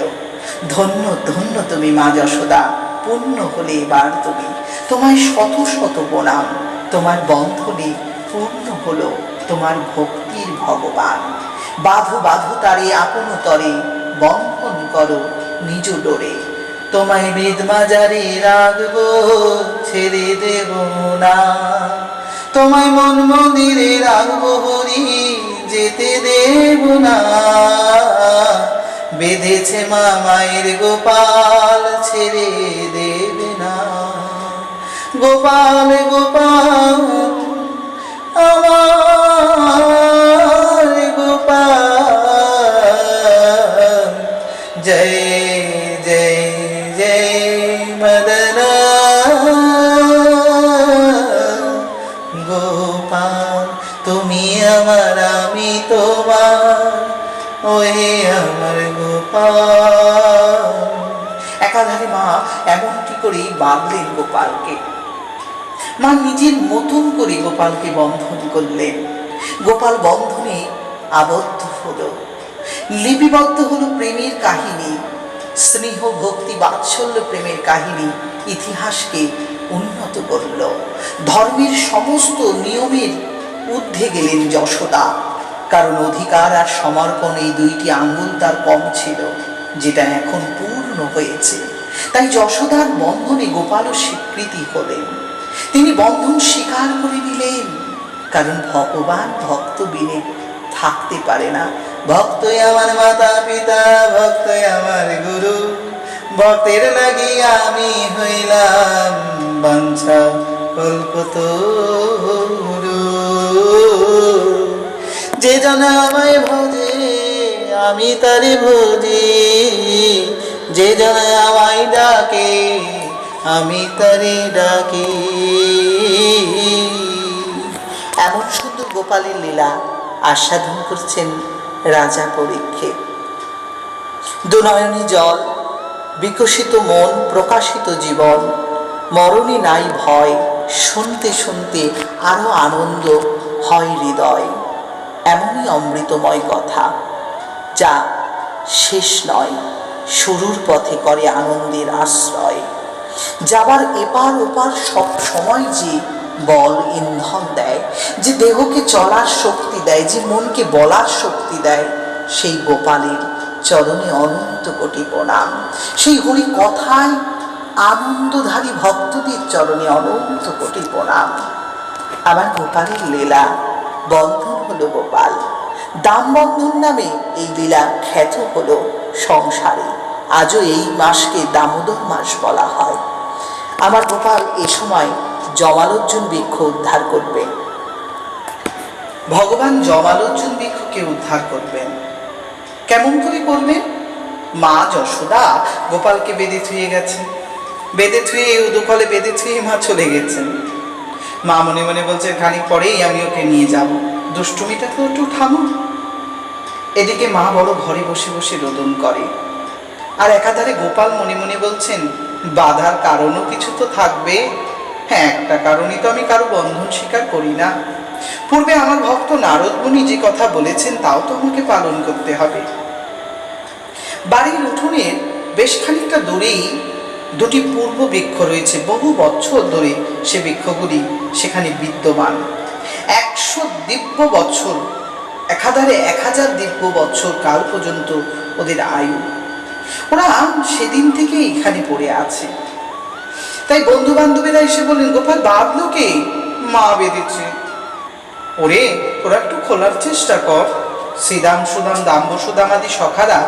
ধন্য ধন্য তুমি মা যশোদা, পূর্ণ হলে এবার তুমি, তোমায় শত শত প্রণাম। তোমার বন্ধনে পূর্ণ হলো তোমার ভক্তির ভগবান। বাধো তারে আপন তরে, বন্ধন করো নিজ ডোরে। তোমায় বেদমাজারে রাখবো, ছেড়ে দেব না। তোমায় মন মন্দিরে রাখবো হরি, যেতে দেব না। বেঁধেছে মা মায়ের গোপাল, ছেড়ে দেবে না। গোপাল গোপাল আমার গোপাল, জয় জয় জয় মদন গোপাল। তুমি আমার, আমি তোমার, ওহে আমার গোপাল। একাধারে মা এমনটি করেই বাঁধলেন গোপালকে। মা নিজের মতন করে গোপালকে বন্ধন করলেন। গোপাল বন্ধনে আবদ্ধ হলো, লিপিবদ্ধ হলো প্রেমের কাহিনী, স্নেহ ভক্তি বাৎসল্য প্রেমের কাহিনী ইতিহাসকে উন্নত করল। ধর্মের সমস্ত নিয়মের ঊর্ধ্বে গেলেন যশোদা, কারণ অধিকার আর সমর্পণ এই 2টি আঙ্গুল তার কম ছিল, যেটা এখন পূর্ণ হয়েছে। তাই যশোদার বন্ধনে গোপালও স্বীকৃতি হলেন। তিনি বন্ধন স্বীকার করে নিলেন, কারণ ভগবান ভক্ত বিনে থাকতে পারে না। ভক্তই আমার মাতা পিতা, ভক্তই আমার গুরু, ভক্তের লাগি আমি হইলাম বাঞ্ছা কল্পতরু। যে জন আমায় ভজে, আমি তারে ভজি, যে জন আমায় ডাকে আমি তারে ডাকি। এমন সুন্দর গোপালের লীলা আস্বাদন করছেন রাজা পরীক্ষিত। দুনয়নে জল, বিকশিত মন, প্রকাশিত জীবন, মরণে নাই ভয়, শুনতে শুনতে আরো আনন্দ হয় হৃদয়। এমনই অমৃতময় কথা, যা শেষ নয়, শুরুর পথে করে আনন্দের আশ্রয়। যাবার এপার ওপার সব সময় যে বল ইন্ধন দেয়, যে দেহকে চলার শক্তি দেয়, যে মনকে বলার শক্তি দেয়, সেই গোপালের চরণে অনন্ত কোটি প্রণাম। সেই হরি কথায় আনন্দধারী ভক্তদের চরণে অনন্ত কোটি প্রণাম। আমার গোপালের লীলা বন্ধন হলো গোপাল, দাম বন্ধন নামে এই লীলা খ্যাত হলো সংসারে। আজও এই মাসকে দামোদর মাস বলা হয়। আমার গোপাল এ সময় জমালোজ্জন বৃক্ষ উদ্ধার করবে। ভগবান জমালোজ্জন বৃক্ষকে উদ্ধার করবেন। কেমন করে করবেন? মা যশোদা গোপালকে বেঁধে থুয়ে গেছেন, বেঁধে থুয়ে উদুকলে বেঁধে থুয়ে মা চলে গেছেন। মা মনে মনে বলছে খানিক পরেই আমি ওকে নিয়ে যাব, দুষ্টুমিটা তো একটু থামো। এদিকে মা বড় ঘরে বসে বসে রোদন করে, আর একাধারে গোপাল মনে মনে বলছেন বাধার কারণও কিছু তো থাকবে। হ্যাঁ, একটা কারণই তো আমি কারো বন্ধন স্বীকার করি না। পূর্বে আমার ভক্ত নারদ মুনি যে কথা বলেছেন তাও তো আমাকে পালন করতে হবে। বাড়ির উঠোনের বেশ খানিকটা দূরেই দুটি পূর্ব বৃক্ষ রয়েছে, বহু বছর ধরে সে বৃক্ষগুলি সেখানে বিদ্যমান। 100 দিব্য বছর, একাধারে 1000 দিব্য বছর কাল পর্যন্ত ওদের আয়ু। ওরা সেদিন থেকে এখানে পড়ে আছে। তাই বন্ধু বান্ধবীরা এসে বললেন গোপাল বাঁধলো কে? মা বেঁধেছে। ওরে ওরা একটু খোলার চেষ্টা কর। শ্রীদাম সুদাম দাম্ব সুদাম আদি সখারা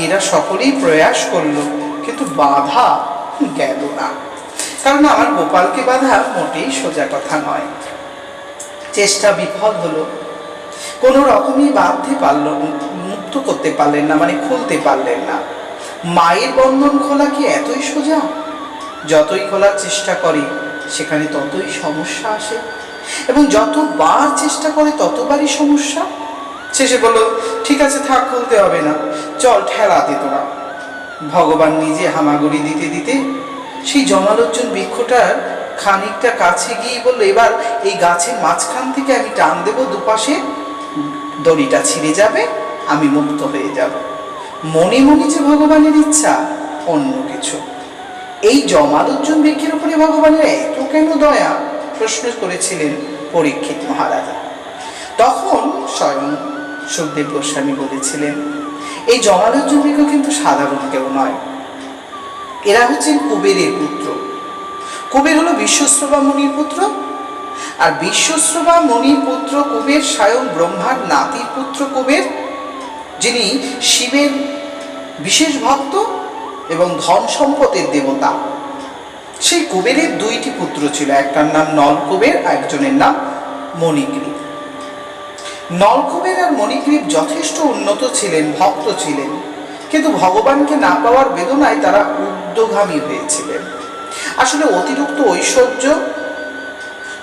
এরা সকলেই প্রয়াস করলো, কিন্তু বাধা গেল না। কারণ আমার গোপালকে বাধা মোটেই সোজা কথা নয়। চেষ্টা বিফল হলো, কোনো রকমই বাঁধতে পারল, মুক্ত করতে পারলেন না, মানে খুলতে পারলেন না। মায়ের বন্ধন খোলা কি এতই সোজা? যতই খোলার চেষ্টা করে সেখানে ততই সমস্যা আসে, এবং যতবার চেষ্টা করে ততবারই সমস্যা। শেষে বলল ঠিক আছে থাক, খুলতে হবে না, চল ঠেলা দে তোরা। ভগবান নিজে হামাগুড়ি দিতে দিতে সেই জমালোজ্জন বৃক্ষটার খানিকটা কাছে গিয়ে বলল এবার এই গাছের মাঝখান থেকে আমি টান দেবো, দুপাশে দড়িটা ছিঁড়ে যাবে, আমি মুক্ত হয়ে যাব। মনে মনে যে ভগবানের ইচ্ছা, অন্য কিছু। এই জমালোজ্জন বৃক্ষের উপরে ভগবানের এত কেন দয়া প্রশ্ন করেছিলেন পরীক্ষিত মহারাজা। তখন স্বয়ং সুখদেব গোস্বামী বলেছিলেন এই জমালোজ্জন বৃক্ষ কিন্তু সাধারণ কেউ নয়, এরা হচ্ছেন কুবেরের পুত্র। কুবের হলো বিশ্বশ্রবা মুনির পুত্র, আর বিশ্বশ্রবা মুনির পুত্র কুবের স্বয়ং ব্রহ্মার নাতির পুত্র কুবের, যিনি শিবের বিশেষ ভক্ত এবং ধন সম্পদের দেবতা। সেই কুবেরের 2টি পুত্র ছিল, একটার নাম নলকুবের, একজনের নাম মণিগ্রীব। নলকুবের আর মণিগ্রীব যথেষ্ট উন্নত ছিলেন, ভক্ত ছিলেন, কিন্তু ভগবানকে না পাওয়ার বেদনায় তারা ঊর্ধ্বগামী হয়েছিলেন। আসলে অতিরিক্ত ঐশ্বর্য,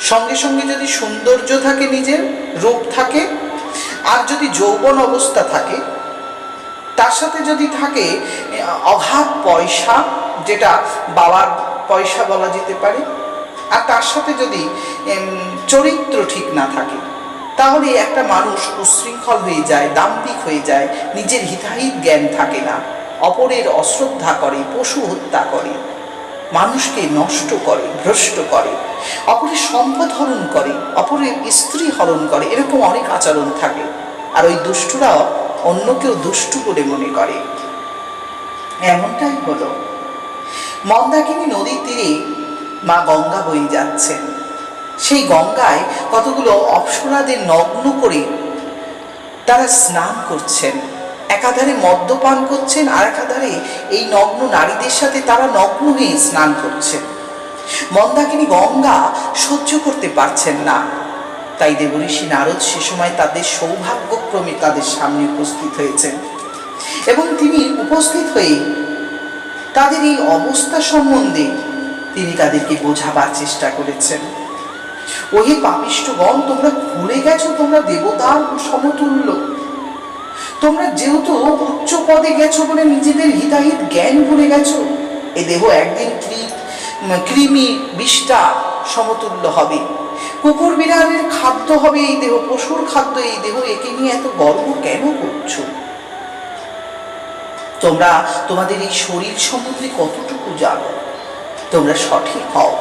সঙ্গে সঙ্গে যদি সৌন্দর্য থাকে, নিজের রূপ থাকে, আর যদি যৌবন অবস্থা থাকে, তার সাথে যদি থাকে অগাধ পয়সা, যেটা বাবার পয়সা বলা যেতে পারে, আর তার সাথে যদি চরিত্র ঠিক না থাকে, তাহলে একটা মানুষ উশৃঙ্খল হয়ে যায়, দাম্ভিক হয়ে যায়, নিজের হিতাহিত জ্ঞান থাকে না, অপরের অশ্রদ্ধা করে, পশু হত্যা করে, মানুষকে নষ্ট করে, ভ্রষ্ট করে, অপরের সম্পদ হরণ করে, অপরের স্ত্রী হরণ করে, এরকম অনেক আচরণ থাকে। আর ওই দুষ্টুরাও অন্যকেও দুষ্টু বলে মনে করে। এমনটাই হলো। মন্দাকিনী নদীর তীরে মা গঙ্গা বয়ে যাচ্ছেন। সেই গঙ্গায় কতগুলো অপ্সরাদের নগ্ন করে তারা স্নান করছেন, একাধারে মদ্যপান করছেন, আর একাধারে এই নগ্ন নারীদের সাথে তারা নগ্ন হয়ে স্নান করছেন। মন্দাকিনী গঙ্গা সহ্য করতে পারছেন না, তাই দেবঋষি নারদ সে সময় তাদের সৌভাগ্যক্রমে তাদের সামনে উপস্থিত হয়েছেন, এবং তিনি উপস্থিত হয়ে তাদের এই অবস্থা সম্বন্ধে তিনি তাদেরকে বোঝাবার চেষ্টা করেছেন। ওহে পাপিষ্ঠগণ, তোমরা ভুলে গেছো তোমরা দেবতার সমতুল্য। তোমরা যেহেতু উচ্চ পদে গেছো বলে নিজেদের হিতাহিত জ্ঞান ভুলে গেছো। এ দেহ একদিন কৃমি বিষ্ঠা সমতুল্য হবে, কুকুর বিড়ালের খাদ্য হবে এই দেহ, পশুর খাদ্য এই দেহ। একে নিয়ে এত গর্ব কেন করছো? তোমরা তোমাদের এই শরীর সম্বন্ধে কতটুকু জানো? তোমরা সঠিক হও,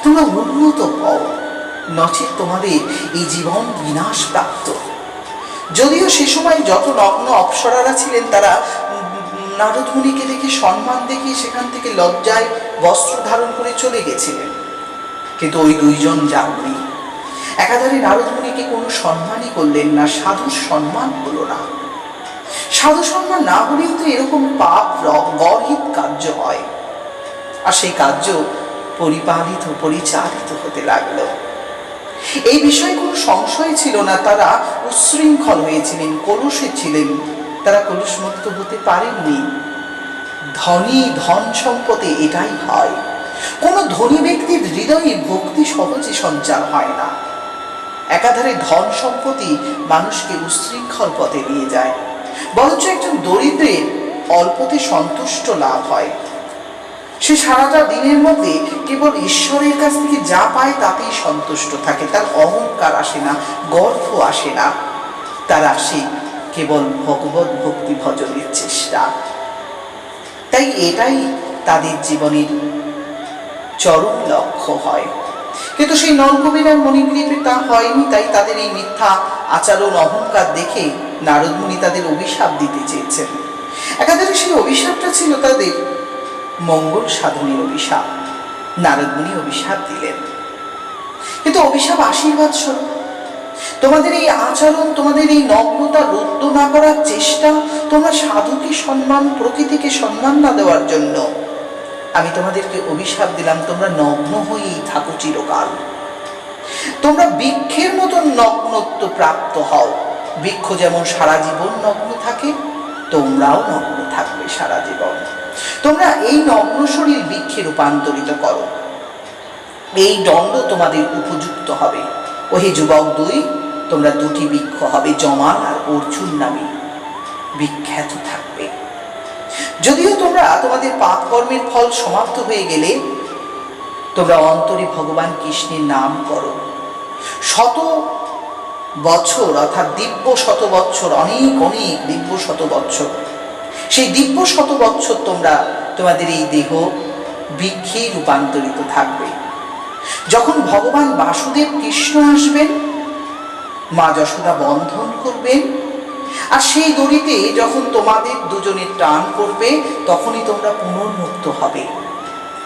তোমরা উন্নত হও, নচেত তোমাদের এই জীবন বিনাশ প্রাপ্ত। যদিও সে সময় যত নগ্ন অপ্সরারা ছিলেন তারা নারদ মুনিকে দেখে সম্মান দেখিয়ে সেখান থেকে লজ্জায় বস্ত্র ধারণ করে চলে গেছিলেন, কিন্তু ওই দুইজন যাননি। একাধারে নারদ মুনিকে কোনো সম্মানই করলেন না, সাধুর সম্মান হলো না। সাধু সম্মান না হলেই তো এরকম পাপ গর্হিত কার্য হয়, আর সেই কার্য পরিচালিত হতে লাগলো। এই বিষয়ে কোনো সংশয় ছিল না। তারা উচ্ছৃঙ্খল হয়েছিলেন, কলুষে ছিলেন, তারা কলুষমুক্ত হতে পারেননি। ধন সম্পদে এটাই হয়। কোনো ধনী ব্যক্তির হৃদয়ে ভক্তি সহজে সঞ্চার হয় না। একাধারে ধন সম্পত্তি মানুষকে উচ্ছৃঙ্খল পথে নিয়ে যায়, বরঞ্চ একজন দরিদ্রের অল্পতে সন্তুষ্ট লাভ হয়। সে সারাটা দিনের মধ্যে কেবল ঈশ্বরের কাছ থেকে যা পায় তাতেই সন্তুষ্ট থাকে। তার অহংকার আসে না, গর্ব আসে না, তার আসে কেবল ভগবত ভক্তি ভজনের চেষ্টা। তাই এটাই তাদের জীবনের চরম লক্ষ্য হয়। কিন্তু সেই নরকবীর আর মণিগ্রীবে তা হয়নি। তাই তাদের এই মিথ্যা আচরণ, অহংকার দেখে নারদ মুনি তাদের অভিশাপ দিতে চেয়েছেন। একাধারে সেই অভিশাপটা ছিল তাদের মঙ্গল সাধনের অভিশাপ। নারদ মুনি অভিশাপ দিলেন, কিন্তু অভিশাপ আশীর্বাদ স্বরূপ। তোমাদের এই আচরণ, তোমাদের এই নগ্নতা রুদ্ধ না করার চেষ্টা, তোমরা সাধুকে সম্মান, প্রকৃতিকে সম্মান না দেওয়ার জন্য আমি তোমাদেরকে অভিশাপ দিলাম। তোমরা নগ্ন হয়েই থাকো চিরকাল। তোমরা বৃক্ষের মতন নগ্নত্ব প্রাপ্ত হও। বৃক্ষ যেমন সারা জীবন নগ্ন থাকে, তোমরাও নগ্ন থাকবে সারা জীবন। তোমরা এই নগ্ন শরীর বৃক্ষে রূপান্তরিত করো। এই দণ্ড তোমাদের উপযুক্ত হবে। ওহে যুবক দুই, তোমরা দুটি বৃক্ষ হবে, জমাল আর অর্জুন নামে বিখ্যাত থাকবে। যদিও তোমরা তোমাদের পাপ কর্মের ফল সমাপ্ত হয়ে গেলে তোমরা অন্তরে ভগবান কৃষ্ণের নাম করো। শত বছর অর্থাৎ দিব্য শত বৎসর, অনেক অনেক দিব্য শত বৎসর, সেই দিব্য শত বৎসর তোমরা তোমাদের এই দেহ বৃক্ষে রূপান্তরিত থাকবে। যখন ভগবান বাসুদেব কৃষ্ণ আসবেন, মা যশোদা বন্ধন করবেন, আর সেই দড়িতে যখন তোমাদের দুজনের টান করবে, তখনই তোমরা পুনর্মুক্ত হবে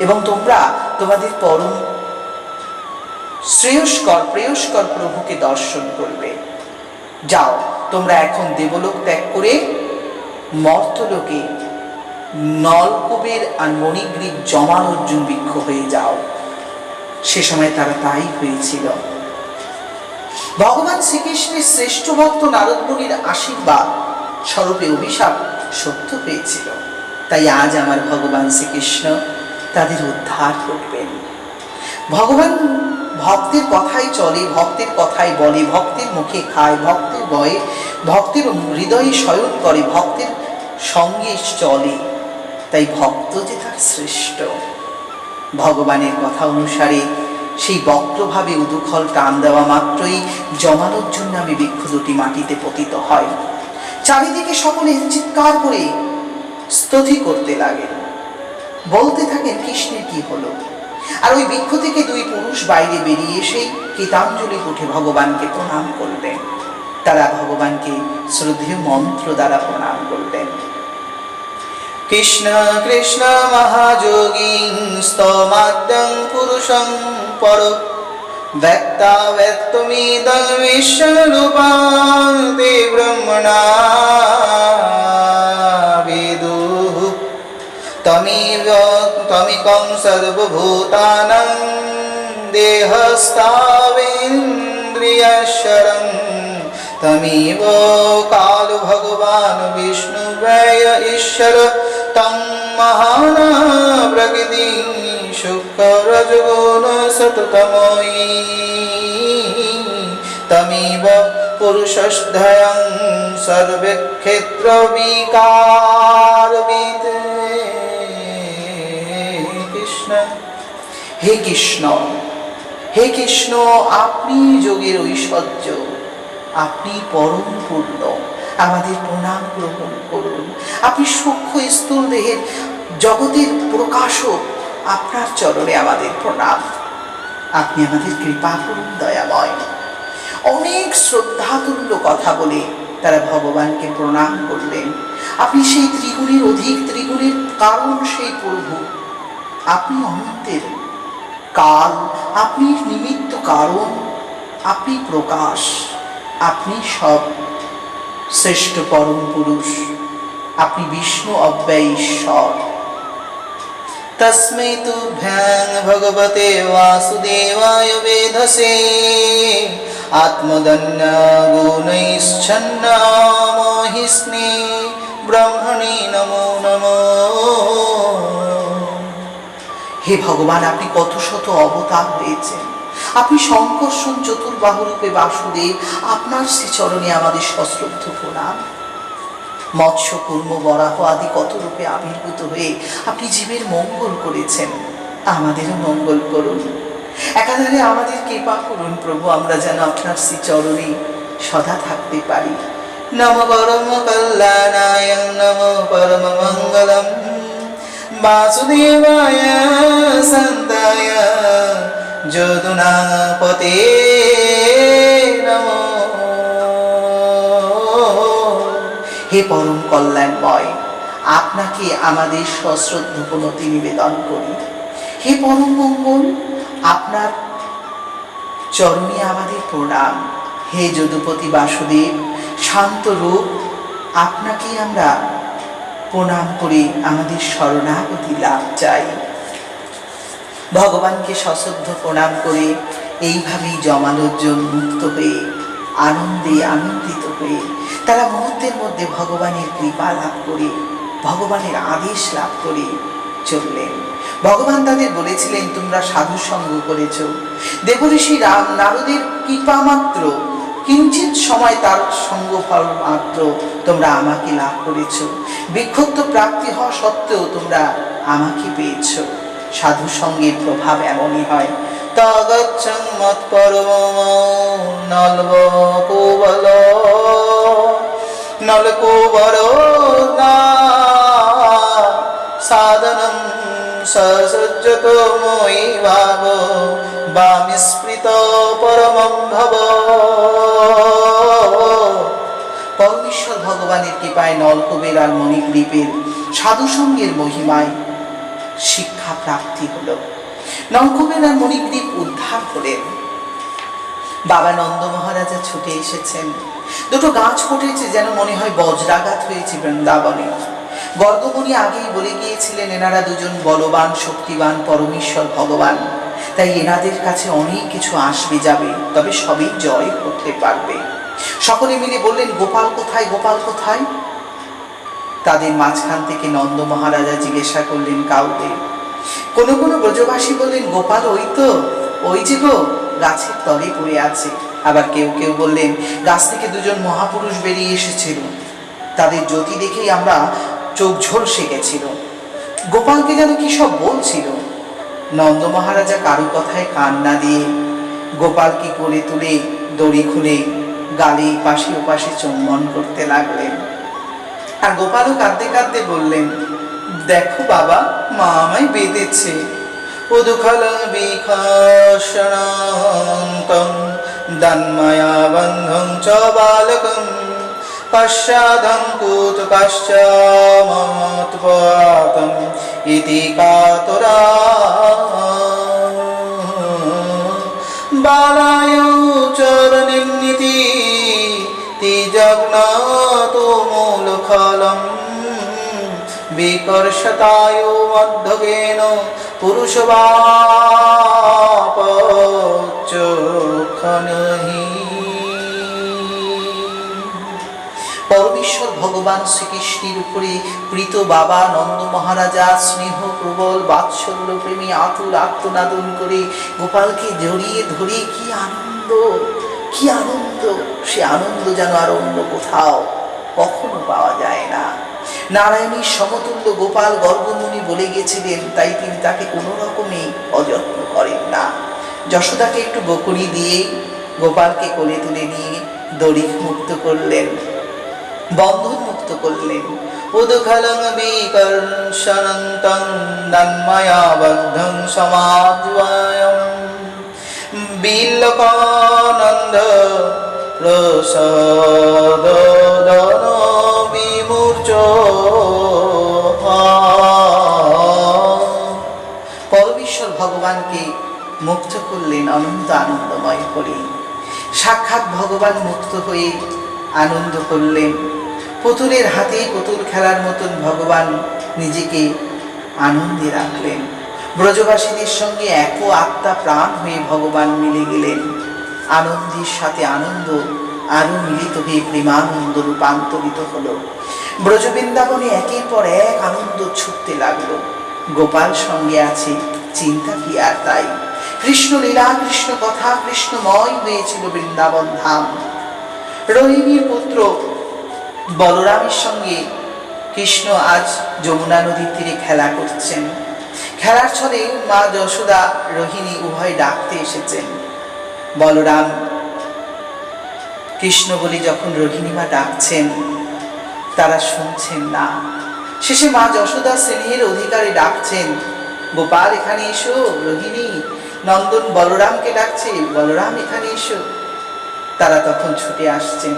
এবং তোমরা তোমাদের পরম শ্রেয়স্কর প্রেয়স্কর প্রভুকে দর্শন করবে। যাও, তোমরা এখন দেবলোক ত্যাগ করে মর্তলোকে নলকুবের আর মণিগ্রীব জমাল অর্জুন বৃক্ষ হয়ে যাও। সে সময় তারা তাই হয়েছিল। ভগবান শ্রীকৃষ্ণের শ্রেষ্ঠ ভক্ত নারদ মুনির আশীর্বাদ স্বরূপে অভিশাপ সত্য হয়েছিল। তাই আজ আমার ভগবান শ্রীকৃষ্ণ তাদের উদ্ধার করবেন। ভগবান ভক্তের কথাই চলে, ভক্তের কথাই বলে, ভক্তের মুখে খায়, ভক্তের বয়ে, ভক্তের হৃদয়ে শয়ন করে, ভক্তের সঙ্গে চলে। তাই ভক্ত যে তার শ্রেষ্ঠ। ভগবানের কথা অনুসারে সেই বক্রভাবে উদুখল টান দেওয়া মাত্রই জমালজ্জুন নামে বৃক্ষ দুটি মাটিতে পতিত হয়। চারিদিকে সকলে চিৎকার করে স্তুতি করতে লাগেন, বলতে থাকেন কৃষ্ণের কি হলো। আর ওই বৃক্ষ থেকে দুই পুরুষ বাইরে বেরিয়ে এসেই কৃতাঞ্জলি উঠে ভগবানকে প্রণাম করলেন। তারা ভগবানকে শ্রদ্ধেয় মন্ত্র দ্বারা প্রণাম করলেন। কৃষ্ণ কৃষ্ণ মহাযোগীং স্তমাদ্যং পুরুষং পর ব্যক্তা ব্যক্তমিদং বিশ্বরূপাং তে ব্রহ্মণা বিদুঃ তমিকং সর্বভূতানাং দেহস্তাবেন্দ্রিয়শ্বরং তমেব কাল ভগবান বিষ্ণু বৈ ঈশ্বর তং মহানা প্রকৃতি শুক্ররজগুণ সততময়ী তমেব পুরুষস্ধয়ং সর্বক্ষেত্র বিকারবিদ। কৃষ্ণ, হে কৃষ্ণ, হে কৃষ্ণ, আপনি যোগের ঐশ্বর্য, আপনি পরম পূর্ণ, আমাদের প্রণাম গ্রহণ করুন। আপনি সূক্ষ্ম স্থূল দেহের জগতের প্রকাশক, আপনার চরণে আমাদের প্রণাম। আপনি আমাদের কৃপা করুন দয়াময়। অনেক শ্রদ্ধাতুল্য কথা বলে তারা ভগবানকে প্রণাম করলেন। আপনি সেই ত্রিগুণের অধিক ত্রিগুণের কারণ, সেই প্রভু, আপনি অনন্তের কাল, আপনি নিমিত্ত কারণ, আপনি প্রকাশ, আপনি সব শ্রেষ্ঠ পরম পুরুষ, আপনি বিষ্ণু অব্যয় ঈশ্বর। তস্मै তুভ্যাং ভগবতে বাসুদেবায় বেধসে আত্মদন্যা গুণৈশ্চন্না মোহিস্নে ব্রহ্মণে নমো নমো। হে ভগবান, আপনি কত শত অবতার হয়েছেন। আপনি শঙ্কর্ষণ চতুর্বাহু রূপে বাসুদেব, আপনার শ্রীচরণে আমাদের সশ্রদ্ধ প্রণাম। মৎস্য কুর্ম বরাহ আদি কত রূপে আবির্ভূত হয়ে আপনি জীবের মঙ্গল করেছেন, আমাদেরও মঙ্গল করুন। একাধারে আমাদের কৃপা করুন প্রভু, আমরা যেন আপনার শ্রীচরণে সদা থাকতে পারি। নম পরম কল্যাণায় নম পরম মঙ্গলম বাসুদেবায় সন্তায় যদুনাপতে নমঃ। হে পরম কল্যাণময়, আপনাকে আমাদের সশ্রদ্ধ প্রণতি নিবেদন করি। হে পরম মঙ্গল, আপনার চরণে আমাদের প্রণাম। হে যদুপতি বাসুদেব, শান্ত রূপ, আপনাকে আমরা প্রণাম করে আমাদের শরণাগতি লাভ চাই। ভগবানকে সশ্রদ্ধ প্রণাম করে এইভাবেই জমালোজ্জন মুক্ত হয়ে আনন্দে আনন্দিত হয়ে তারা মুহূর্তের মধ্যে ভগবানের কৃপা লাভ করে, ভগবানের আদেশ লাভ করে চললেন। ভগবান তাদের বলেছিলেন, তোমরা সাধু সঙ্গ করেছ, দেবঋষি রাম নারদের কৃপা মাত্র, কিঞ্চিত সময় তার সঙ্গ ফল মাত্র তোমরা আমাকে লাভ করেছ। বিক্ষুব্ধ প্রাপ্তি হওয়া সত্ত্বেও তোমরা আমাকে পেয়েছ। সাধু সঙ্গের প্রভাব এমনই হয়। তগচ্ছং মৎপরম নলবকুবল নলকুবর সাধনম সসজ্জত মই ভাব বামিস্মৃত পরমম ভব। পরমেশ্বর ভগবানের কৃপায় নলকুবের আর মণিগ্রীবের সাধু সঙ্গের মহিমায় শিক্ষা প্রাপ্তি হল। নলকুবের আর মণিগ্রীব উদ্ধার হলেন। বাবা নন্দ মহারাজা ছুটে এসেছেন। দুটো গাছ ফুটেছে, যেন মনে হয় বজ্রাঘাত হয়েছে বৃন্দাবনে। গর্গমণি আগেই বলে গিয়েছিলেন, এনারা দুজন বলবান শক্তিবান পরমেশ্বর ভগবান, তাই এনাদের কাছে অনেক কিছু আসবে যাবে, তবে সবই জয় করতে পারবে। সকলে মিলে বললেন, গোপাল কোথায়, গোপাল কোথায়? তাদের মাঝখান থেকে নন্দ মহারাজা জিজ্ঞাসা করলেন কাউকে। কোনো কোনো ব্রজবাসী বললেন, গোপাল ওই তো, ওই যে গো, গাছের তলে পড়ে আছে। আবার কেউ কেউ বললেন, গাছ থেকে দুজন মহাপুরুষ বেরিয়ে এসেছিল, তাদের জ্যোতি দেখেই আমরা চোখ ঝলসে গেছিল। গোপালকে যেন কি সব বলছিল। নন্দ মহারাজা কারো কথায় কান না দিয়ে গোপালকে কোলে তুলে দড়ি খুলে গালে পাশে ওপাশে চুম্বন করতে লাগলেন। আর গোপালও কাঁদতে কাঁদতে বললেন, দেখো বাবা, মা আমায় বেঁধেছে। উদুখলং বিখশনন্তং দন্ময়া বন্ধং চ বালকং পশ্চাদং কৌতুকাশ্চ মমোৎপাতং ইতি কাতরা বালায় চরণিং নীতি তিজগ্নাতো মূলখলং বিকর্ষতায় মধ্যগেন পুরুষবাপচোখনহি। পরমেশ্বর ভগবান শ্রীকৃষ্ণের উপরে প্রীত বাবা নন্দ মহারাজা স্নেহ প্রবল বাৎসল্য প্রেমী আতুল আত্মনাদন করে গোপালকে জড়িয়ে ধরে কি আনন্দ, কি আনন্দ! সে আনন্দ যেন আর অন্য কোথাও কখনো পাওয়া যায় না। নারায়ণীর সমতুল্য গোপাল গর্ভমুনি বলে গেছিলেন, তাই তিনি তাকে কোনো রকমে অযত্ন করেন না। যশোদাকে একটু বকুড়ি দিয়ে গোপালকে কোলে তুলে নিয়ে দড়ি মুক্ত করলেন, বন্ধন মুক্ত করলেন। উদখলং বিকর্ষণন্तं তন্ময়া বদ্ধং সমাদ্বয়ম বিল্লকানন্দ প্রসাদদন বিমূর্ছ। পরমেশ্বর ভগবানকে মুক্ত করলেন অনন্ত আনন্দময় করে। সাক্ষাৎ ভগবান মুক্ত হয়ে আনন্দ করলেন। পুতুলের হাতে পুতুল খেলার মতন ভগবান নিজেকে আনন্দে রাখলেন। ব্রজবাসীদের সঙ্গে এক আত্মা প্রাণ হয়ে ভগবান মিলে গেলেন। আনন্দের সাথে আনন্দ আরো মিলিত হয়ে প্রেমানন্দ রূপান্তরিত হলো। ব্রজবৃন্দাবনে একের পর এক আনন্দ ছুটতে লাগলো। গোপাল সঙ্গে আছে, চিন্তা কি আর তাই। কৃষ্ণ লীলা, কৃষ্ণ কথা, কৃষ্ণময় হয়েছিল বৃন্দাবন ধাম। রোহিণীর পুত্র বলরামের সঙ্গে কৃষ্ণ আজ যমুনা নদীর তীরে খেলা করছেন। খেলার ছলে মা যশোদা রোহিণী উভয় ডাকতে এসেছেন। বলরাম কৃষ্ণ বলে যখন রোহিণী মা ডাকছেন, তারা শুনছেন না। শেষে মা যশোদা স্নেহের অধিকারে ডাকছেন, গোপাল এখানে এসো। রোহিণী নন্দন বলরামকে ডাকছে, বলরাম এখানে এসো। তারা তখন ছুটে আসছেন।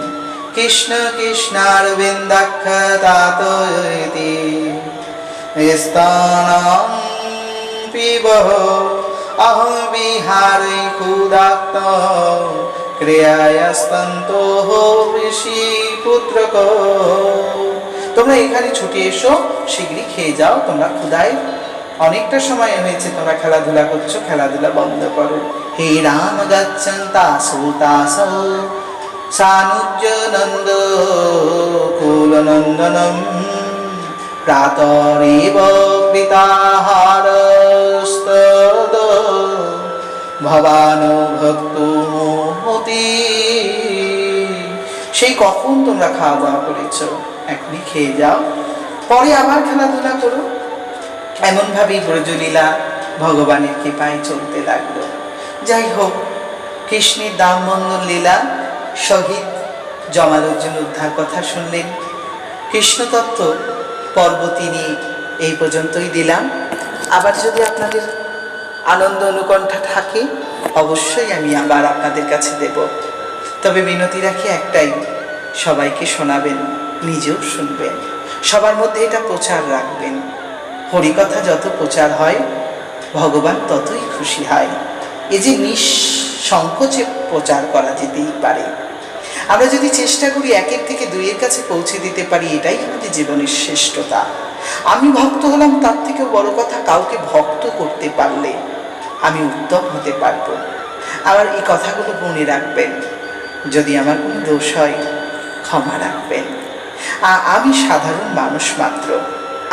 কৃষ্ণ কৃষ্ণারবিন্দাক্ষতাতয়তি স্থানাং পিবহ অহং বিহারে ক্ষুদাক্ত ক্রিয়ায়াস্তন্তোঃ ঋষি পুত্রক। তোমরা এখানে ছুটে এসো, শীঘ্রই খেয়ে যাও, তোমরা ক্ষুধায় অনেকটা সময় হয়েছে, তোমরা খেলাধুলা করছো, খেলাধুলা বন্ধ করো। হে রাম গচ্ছন্তাসু তাসৌ সানুজ্য নন্দ কুলনন্দনম প্রাতরেব কৃতাহারস্তদ ভবানো ভক্তো মোহতি। সেই কখন তোমরা খাওয়া দাওয়া করেছ, এখনই খেয়ে যাও, পরে আবার খেলাধুলা করো। এমন ভাবেই ব্রজলীলা ভগবানের কৃপায় চলতে লাগলো। যাই হোক, কৃষ্ণের দামবন্ধন লীলা সহিত যমালোচন উদ্ধার কথা শুনলেন। কৃষ্ণতত্ত্ব পর্ব 3 এই পর্যন্তই দিলাম। আবার যদি আপনাদের আনন্দ অনুকণ্ঠা থাকে, অবশ্যই আমি আবার আপনাদের কাছে দেব। তবে বিনতি রাখি একটাই, সবাইকে শোনাবেন, নিজেও শুনবেন, সবার মধ্যে এটা প্রচার রাখবেন। হরিকথা যত প্রচার হয়, ভগবান ততই খুশি হয়। এই যে নিঃসংকোচে প্রচার করা যেতেই পারে। আমরা যদি চেষ্টা করি 1 থেকে 2-এর কাছে পৌঁছে দিতে পারি, এটাই আমাদের জীবনের শ্রেষ্ঠতা। আমি ভক্ত হলাম, তার থেকেও বড় কথা, কাউকে ভক্ত করতে পারলে আমি উত্তম হতে পারবো। আবার এই কথাগুলো মনে রাখবেন, যদি আমার কোনো দোষ হয় ক্ষমা রাখবেন। আমি সাধারণ মানুষ মাত্র,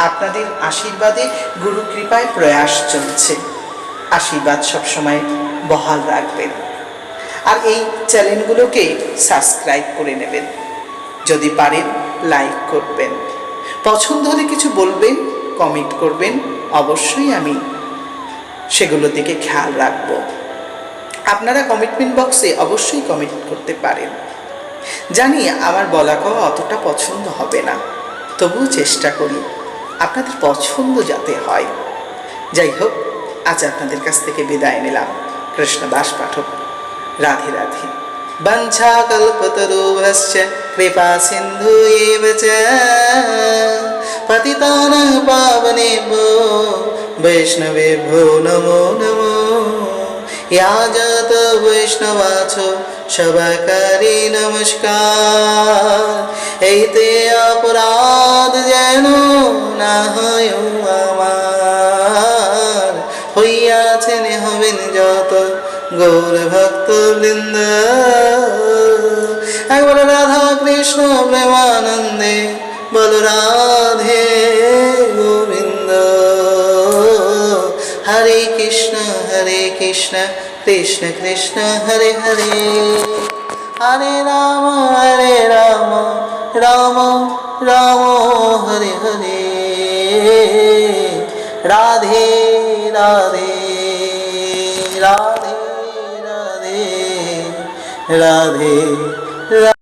আপনাদের আশীর্বাদে গুরু কৃপায় প্রয়াস চলছে। আশীর্বাদ সবসময় বহাল রাখবেন। আর এই চ্যানেলগুলোকে সাবস্ক্রাইব করে নেবেন, যদি পারেন লাইক করবেন, পছন্দ হলে কিছু বলবেন, কমেন্ট করবেন, অবশ্যই আমি সেগুলো দিকে খেয়াল রাখব। আপনারা কমেন্টমেন্ট বক্সে অবশ্যই কমেন্ট করতে পারেন। জানি আমার বলা কওয়া অতটা পছন্দ হবে না, তবুও চেষ্টা করি আপনাদের পছন্দ যাতে হয়। যাই হোক, আজ আপনাদের কাছ থেকে বিদায় নিলাম। কৃষ্ণদাস পাঠক। রাধে রাধে। বঞ্ছা কল্পতরুভ্যশ্চ কৃপা সিন্ধু এব চ পতিতানাং পাবনেভ্যো বৈষ্ণবেভ্যো নমো নমো। या जात वैष्णवाছো সবাইকারী নমস্কার। এইতে অপরাধ যেন না হয় আমার, হইয়াছেন হবেন যত গৌর ভক্ত বৃন্দ। একবার রাধা কৃষ্ণ প্রেমানন্দে বলো রাধে গোবিন্দ। হরে কৃষ্ণ কৃষ্ণ কৃষ্ণ হরে হরে, হরে রাম রাম রাম হরে হরে, রাধে রাধে রাধে রাধে রাধে।